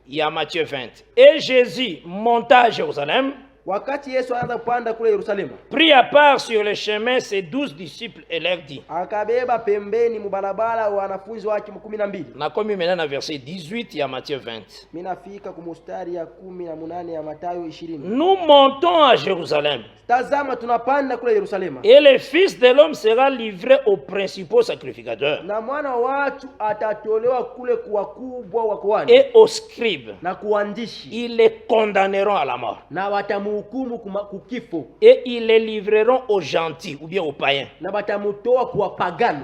Il y a Matthieu 20. Et Jésus monta à Jérusalem. Wakati Yesu anaanza kupanda kule Yerusalemu, prit à part sur le chemin ses 12 disciples et leur dit. Akabeba pembeni mubarabara wanafunzi wake 12. Na komi maintenant na verset 18 ya Matthieu 20. Mimi nafika ku mstari ya 18 ya Mathayo 20. Nous montons à Jérusalem. Tazama tunapanda kule Yerusalemu. Et le fils de l'homme sera livré aux principaux sacrificateurs. Na mwana wa watu atatolewa kule kwa wakubwa wa kuhani. Et aux scribes. Na kuandishi. Ils les condamneront à la mort. Na watamu et ils les livreront aux gentils ou bien aux païens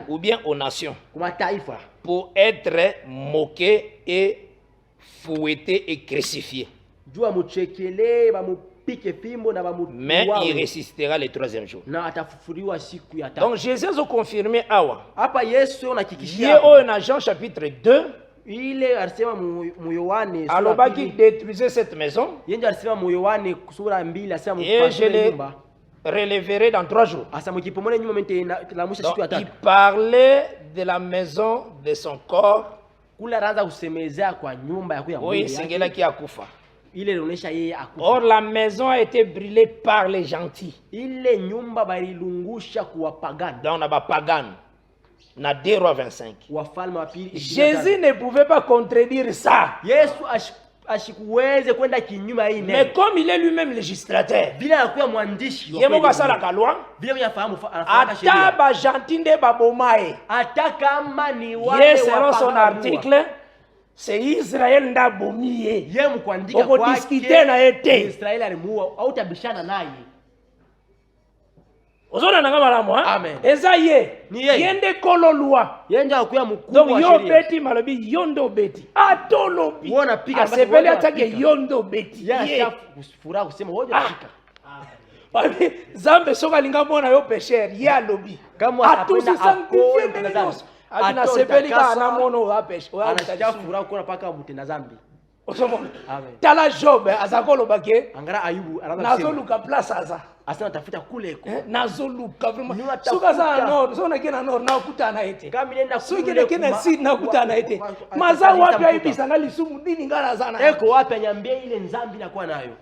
ou bien aux nations pour être moqués et fouettés et crucifiés. Mais il ressuscitera le troisième jour. Donc Jésus a confirmé awa. Dans Jean chapitre 2. Ile alisema Yohane alobaki qui détruisait cette maison. Yeye alisema Yohane sura 2 alisema mpashe nyumba. Relèverai dans 3 jours. Asa mkipomona nyuma la mwisho siku ya 3. Il parlait de la maison de son corps. Kula raanza kusemezea kwa nyumba ya mwili. Oui, singela ki akufa. ile inaonyesha yeye akufa. Or la maison a été brûlée par les gentils. Ile nyumba balilungusha kuwapagani. Donc na bapagani. Na 2 Rois 25. Wafalme wa pili. Jésus ne pouvait pas contredire ça. Yesu ashikuweze kwenda kinyume hii neno. Mais comme il est lui-même législateur. Bila anakuwa mwandishi. Yeye mko sala ka loi. Bila yafahamu anafuata sheria. Ata ba gentil nde babomae. Ata kama ni wale wa son article. C'est Israël nda bomiye. Yeye mkuandika kwake. Discuter na ete. Israeli alimuua au utabishana naye. Ozona nanga malamu ha? Amen. Eza ye. Yende kolo loi. Yende akuya mkubwa wa sheria. Donc yo beti malobi yondo beti. Atolobi. Wona pika asepele atake yondo beti. Ye fura kusema hoja pika. Bali zambe soka linga mona yo pécheur ye alobi. Kama atapenda akona akina sepeli ka na mono wa pécheur. Anataka fura kuna paka mutenda zambi. Amen. Tala Job azakolo bake. Angara Ayubu anaanza kusema. Nazoluka place aza. Asana tafuta kule ko. Nazoluka vraiment. Suka za nord, sona kena nord na kutana ete. Kama nenda kule. Suka kena sud na kutana ete. Maza wapi aibisa ngali sumu dini ngala zana. Eko wapi anyambie ile nzambi nakuwa nayo.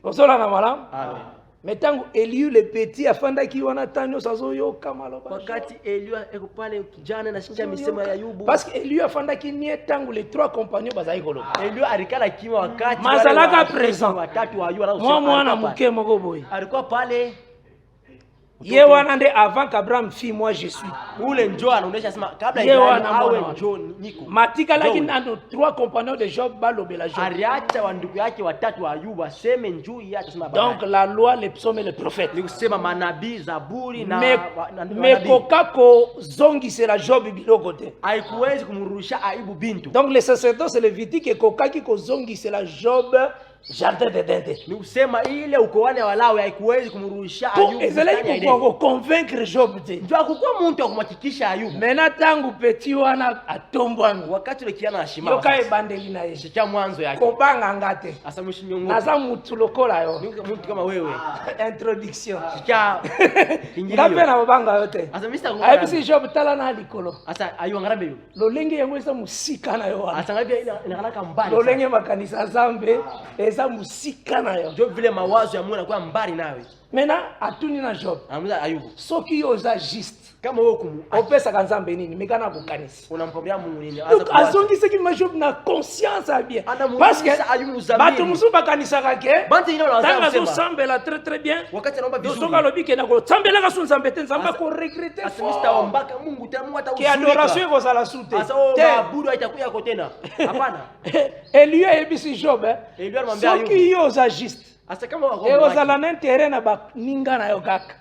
Osola na malamu? Amen. Metangu Eliu le petit afanda ki wana tanyo sazoyo kama wakati Eliu eko pale kijana na shinja misemo ya Ayubu. Parce que Eliu afanda ki nie tangu les 3 compagnons bazai kolo. Eliu alikala kima wakati mazalaka présent. Watatu wa Ayubu mwana muke moko boy. Alikuwa pale ye wana nde avant qu'Abraham fit moi je suis. Ule njoo anaonesha sema kabla Ibrahim awe njoo niko. Matika lakini ando 3 compagnons de Job balobela Job. Aliacha wa ndugu yake watatu wa Ayubu aseme njoo yake sema baba. Donc la loi, les psaumes et les prophètes. Ni kusema manabii, Zaburi na mais kokako zongi c'est la Job biloko te. Haikuwezi kumrudisha Ayubu bintu. Donc les sacerdotes lévitiques kokaki ko zongi c'est la Job jardin de dente. Ni kusema ile ukoane wa Lawi haikuwezi kumrudisha Ayubu. Ezalaki kwa convaincre Job te. Ndio akukua mtu akumhakikisha Ayubu. Mena tangu petit wana atombwa wakati ile kiana ashimama. Yoka ebandeli na yeye. Cha mwanzo yake. Kobanga ngate. Asa mushinyongo. Naza mutu lokola yo. Mtu kama wewe. Introduction. Cha ingilio. Ngape na banga yote. Asa Mr. Ngora. Ayebisi Job tala na likolo. Asa ayo ngarambe yo. Lolenge yango esa musika na yo. Asa ngabe inakalaka mbali. Lolenge makanisa zambe esa musika na yo. Job vile mawazo ya Mungu yanakuwa mbali nawe. Mena atuni na Job. Amuza Ayubu. Soki yo za juste. Kama wewe kumu opesa kanzambe nini mekana kukanisa. Unampobea Mungu nini? Azongi seki ma Job na conscience a bien. Parce que Ayubu zambi. Batu musu bakanisa kake. Bantu ina wanaanza kusema. Sambela très bien. Wakati anaomba vizuri. Soka lobike na ko sambela ka sun zambete nzamba ko regretter. Asimista ombaka Mungu tamu hata usulika. Ki adoration ko sala sute. Asa maabudu haitakuya ko tena. Hapana. Eliu ebisi Job Eliu anamwambia Ayubu. Soki yo za juste. Asa kama wako. Ego zala na intérêt na ba ninga na yo kaka.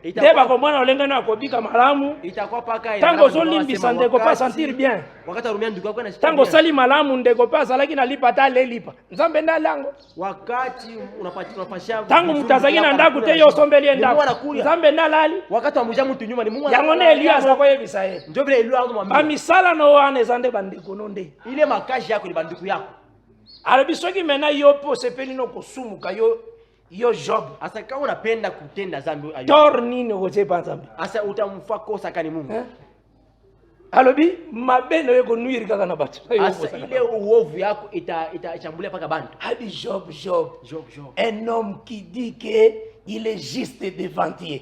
Deba kwa mwana olenga na kobika malamu. Itakuwa paka tango zolimbisa ndeko pa sentir bien. Wakati arumia ndugu yako na tango sali malamu ndeko pa salaki na lipa ta le lipa. Nzambe ndalango. Wakati unapasha tango mutazaki na ndaku te yo sombeli ndaku. Nzambe ndalali. Wakati amuja mtu nyuma ni Mungu. Yango ne Elias kwa yebisa ye. Ndio vile Elias anamwambia. Ba misala no wane zande bandiko nonde. Ile makashi yako ni banduku yako. Alabisoki mena yo po sepeli no kosumuka yo Job. Asa kama unapenda kutenda dhambi Ayubu. Tor nini wote pa dhambi? Asa utamfa kosa kani Mungu. Alobi mabeno yeko nuiri kaka na batu. Asa ile uovu yako itambulia paka bantu. Hadi Job. Un homme qui dit que il est juste devant Dieu.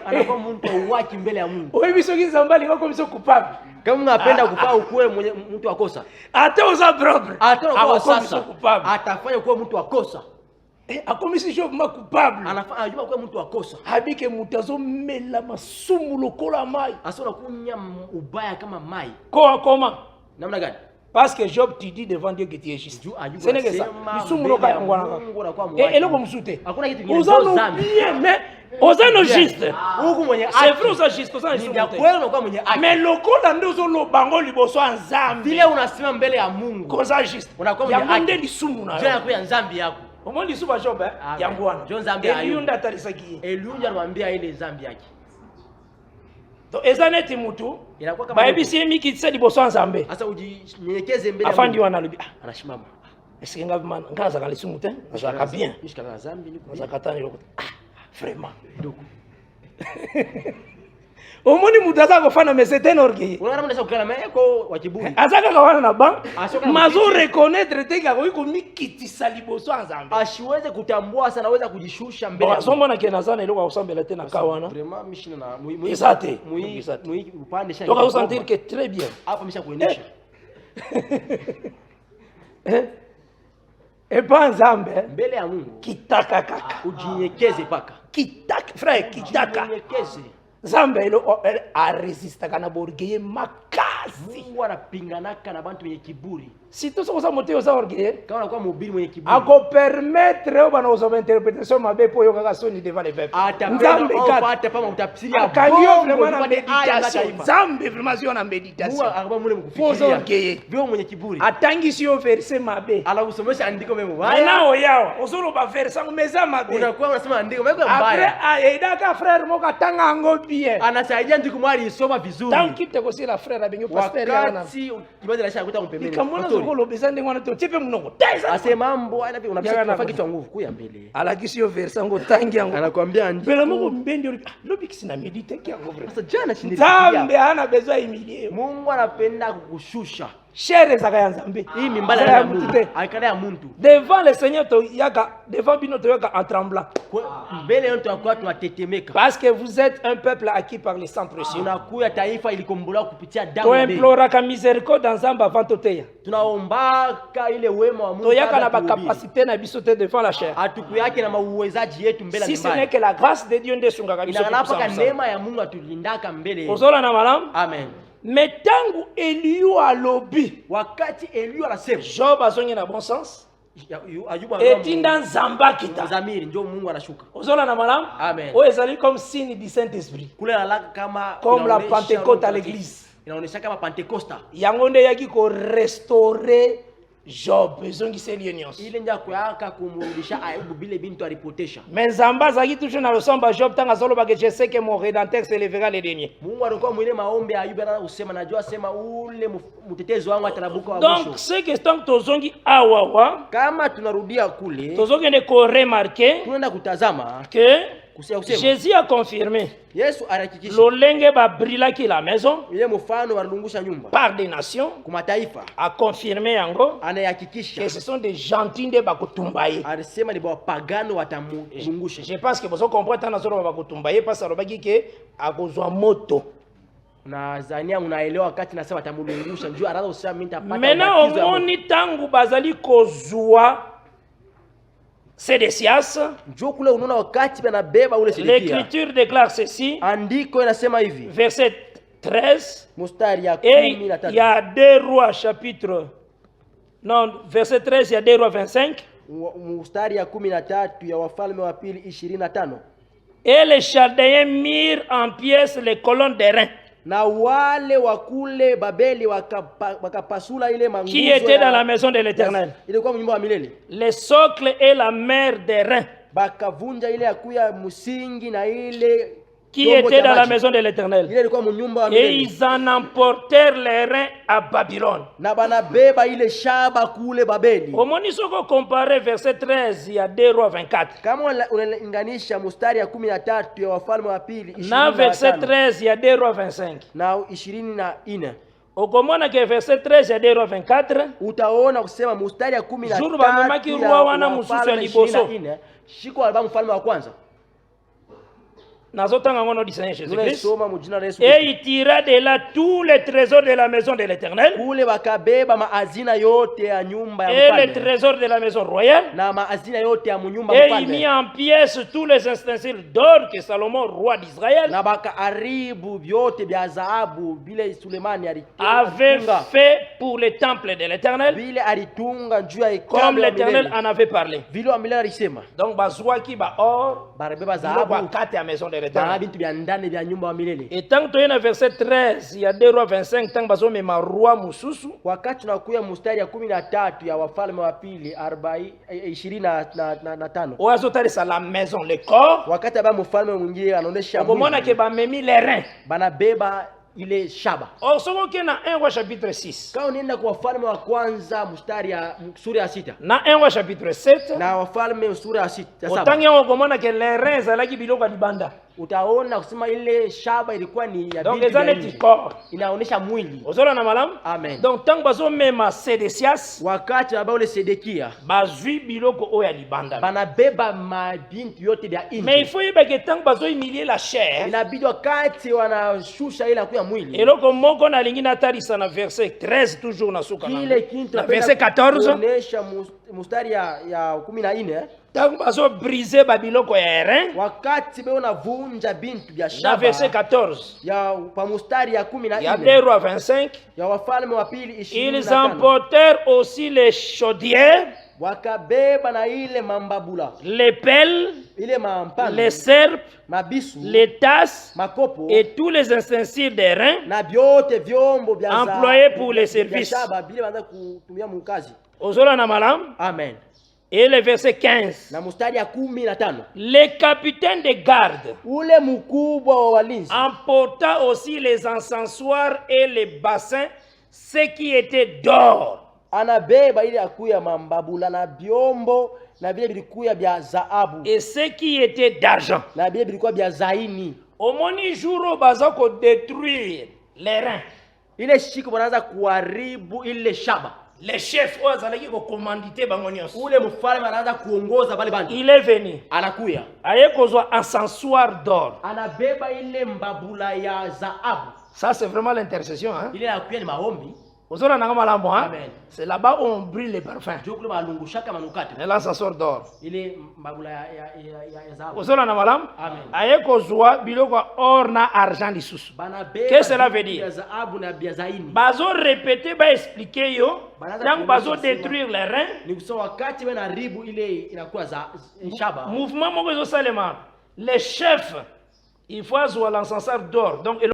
Anakuwa mtu waki mbele ya Mungu. Wewe bisoki zambali wako miso coupable. Kama unapenda kufaa ukuwe mtu wa kosa. Hata uza propre. Hata sasa atafanya kuwa mtu wa kosa. Akomisi Job ma coupable. Anafanya Ayubu kuwa mtu wa kosa. Habike mutazo mela masumu lokola mai. Asona kunya ubaya kama mai. Comment? Namna gani? Parce que Job tu dis devant Dieu que tu es juste. Ce n'est que ça. Misumu loka yangwana. Et eloko msute. Hakuna kitu kingine. Ozano bien mais ozano juste. Huku mwenye haki. C'est vrai ozano juste, ozano juste. Ndio kweli unakuwa mwenye haki. Mais lokola ndozo lo bango liboso nzambi. Vile unasema mbele ya Mungu. Koza juste. Unakuwa mwenye haki. Yamunde lisumu na. Ndio anakuwa nzambi yako. Omoni lisuba Job yangwana. John Zambia Ayubu. Eliunda talisaki. Eliunda anamwambia ile dhambi yake. Donc ezaneti mutu inakuwa kama baebisi miki tsa liboso nzambe. Asa ujinyenyekeze mbele ya afandi wana lobi anashimama. Est-ce que ngabi man ngaza kali sumu te? Azaka bien. Nishika dhambi niko. Azaka tani loko. Vraiment. Donc Omoni mutaza kufana mais c'est un orgueil. Unaona mnaweza kukala meko wa kiburi. Azaka kawana na ba. Mazo reconnaître teka ko iko mikitisa liboso nzambe. Asiweze kutambua sana aweza kujishusha mbele. Ba sombo na kena sana iloko kusambela tena kawana. Vraiment mishina na Isate. Mui upande shaka. Donc vous sentir que très bien. Hapo misha kuendesha. Epa nzambe mbele ya Mungu kitaka kaka. Ujinyekeze paka. Kitaka frère kitaka. Ujinyekeze. Zambe ilo resista kana borgeye makazi. Mungu anapinganaka na bantu wenye kiburi. Si tout ça moté aux orgueil. Kama unakuwa mhubiri mwenye kiburi. Ako permettre au bana aux interprétation mabe po yo kaka soni devant les peuples. Nzambe kata pama utafsiri ya bongo vraiment na méditation. Nzambe vraiment sio na méditation. Mungu akaba mule mkufikiria. Vyo mwenye kiburi. Atangi sio verset mabe. Ala usomesha andiko memo. Nao yao. Osolo ba verset meza mabe. Unakuwa unasema andiko meko mbaya. Après aidaka frère moka tanga ngo bien. Anasaidia ndiko mwali isoma vizuri. Tanki te kosi la frère abenyo pasteur yana. Wakati ibada la kuta mpembeni. Kolo bezande ngwana to tipe mnongo. Ase mambo anapi unafika kitu nguvu kuya mbele. Alakisi yo verset ngo tangi yango. Anakuambia andiko. Bela mungu mbendi lobi kisina medite kiango vrai. Sasa jana chini. Zambe hana besoin imilie. Mungu anapenda kukushusha. Shere zaka ya Nzambe. Hii mimbala ya Mungu. Aikada ya muntu. Devant le Seigneur to yaka devant bino to yaka en tremblant. Mbele yetu akwa tunatetemeka. Parce que vous êtes un peuple acquis par le sang précieux. Tunakuya taifa ilikombolewa kupitia damu. To implora ka miséricorde dans Nzamba avant toteya. Tunaombaka ile wema wa Mungu. To yaka na ba capacité na biso te devant la chair. Atuku yake na mauwezaji yetu mbele ya Mungu. Si ce n'est que la grâce de Dieu ndesunga kabisa. Inanapaka neema ya Mungu atulindaka mbele. Ozola na malamu? Amen. Metangu Eliu alobi. Wakati Eliu anasema Job azongi na bon sens. Etinda Nzamba kita. Zamiri ndio Mungu anashuka. Ozola na malamu? Amen. O ezali comme signe du Saint-Esprit. Kule alaka kama comme la Pentecôte à l'église. Inaonesha kama Pentecosta. Yango nde yaki ko restaurer Job ezongi selionios. Ile ndia kuyaka kumurudisha Ayubu bile bintu alipotesha. Mais Nzamba zaki toujours na ressemble Job tanga zolo ba que je sais que mon rédempteur se lèvera le dernier. Mungu alikuwa mwile maombi Ayubu na usema najua sema ule mtetezi wangu atarabuka wa mwisho. Donc c'est que tant tozongi awawa kama tunarudia kule tozongi ne ko remarquer tunaenda kutazama que Jésus a confirmé Yesu alihakikisha lolenge ba brilaki la maison ile mfano walungusha nyumba par des nations kumataifa a confirmé yango anayahakikisha que ce sont des gentils de bakutumbaye alisema ni wapagano watamungusha. Je pense que vous comprenez tant nazo bakutumbaye parce que robaki ke akozwa moto na zania unaelewa wakati nasema watamulungusha njoo araza usema mimi nitapata. Maintenant omoni tangu bazali kozwa Sédécias. L'écriture déclare ceci. Verset 13. Et il y a 2 Rois chapitre. Non, verset 13, il y a 2 Rois 25. Et les Chaldéens mirent en pièces les colonnes d'airain. Qui était dans la maison de l'Éternel. Les socles et la mer d'airain. Qui était dans la maison de l'Éternel. Et ils en emportèrent les reins à Babylone. Au moment où comparer verset 13, il y a 2 Rois 24. Dans verset 13, il y a 2 Rois 25. Au moment que verset 13, il y a 2 Rois 24. Jour bamemaki roi wana mususu ya liboso. Et il tira de là tous les trésors de la maison de l'Éternel. Et les trésors de la maison royale. Et il mit en pièces tous les ustensiles d'or que Salomon, roi d'Israël, avait fait pour le temple de l'Éternel, comme l'Éternel en avait parlé. Donc, bazouaki ba or, bakate à maison de l'Éternel. Et tant que tu es dans verset 13, il y a 2 Rois 25, tant que tu es ma roi mususu. Oazotari sa la maison, le corps. Au moment où tu as mis les reins. Ile shaba. Or somo ke na 1 Roi chapitre 6. Kama unaenda kwa wafalme wa kwanza mstari ya sura ya 6. Na 1 Roi chapitre 7. Na wafalme sura ya 6. Otangi ngo komona ke les reins zalaki biloko libanda. utaona kusema ile shaba ilikuwa ni ya donc bintu les vya années nje. corps Inaonesha mwili. ozola na malamu. Amen. Donc tango bazo mema Sédécias Wakati ambao ule Sedekia bazwi biloko oyo ya libanda, banabeba mabintu yote vya nje. mais il faut yeba que tango bazo humilier la chair, Inabidi wakati wanashusha ile ya mwili. eloko moko na lingi natalisa na verset 13 toujours na suka Kile kintu na verset 14 kuonesha mustari ya 14 tango bazo briser babiloko ya Erin wakati beo navunja bintu vya na shaba verset 14 ya pa mustari ya 14 ya 2 Rois 25 ya Wafalme wa pili ils 25 emportèrent aussi les chaudières, wakabeba na ile mambabula les pelles, ile mampana les serpes, mabisu les tasses makopo et tous les ustensiles d'Erin na vyote vyombo vya employés pour les services. shaba bile wanaanza kutumia mkazi. Ozola na malam. Amen. Et le verset 15. Na mustari ya 15 Les capitaines de garde ule mkubwa wa walinzi emporta aussi les encensoirs et les bassins, ce qui était d'or. anabeba ile akuya mambabula na vyombo na vile vilikuwa vya dhahabu Et ce qui était d'argent. na vile vilikuwa vya zaini. Omoni jour bazako détruire les reins. Ile shiko wanaanza kuharibu ile shaba. Les chefs ozalaki ko commanditer bango nyonso. Ule mfalme anaanza kuongoza bale bantu. Il est venu. Anakuya. Aye kozwa encensoir d'or. Anabeba ile mbabula ya dhahabu. Ça c'est vraiment l'intercession, hein. Ile akuya ni maombi. Ozora nanga malambo, hein. Amen. C'est là-bas où on brûle les parfums. Jokule balungushaka manukate. Et l'encenseur d'or. Ile mbabula ya dhahabu. Ozora na malam. Amen. Aye kozwa biloko or na argent lisusu. Banabeba. Qu'est-ce que cela veut dire? Ya dhahabu na bia zaini. Bazo répéter ba expliquer yo. Donc bazo détruire les reins. Ni kusema wakati wana ribu ile inakuwa za shaba. Mouvement moko zo salema. Les chefs il faut azwa l'encenseur d'or. Donc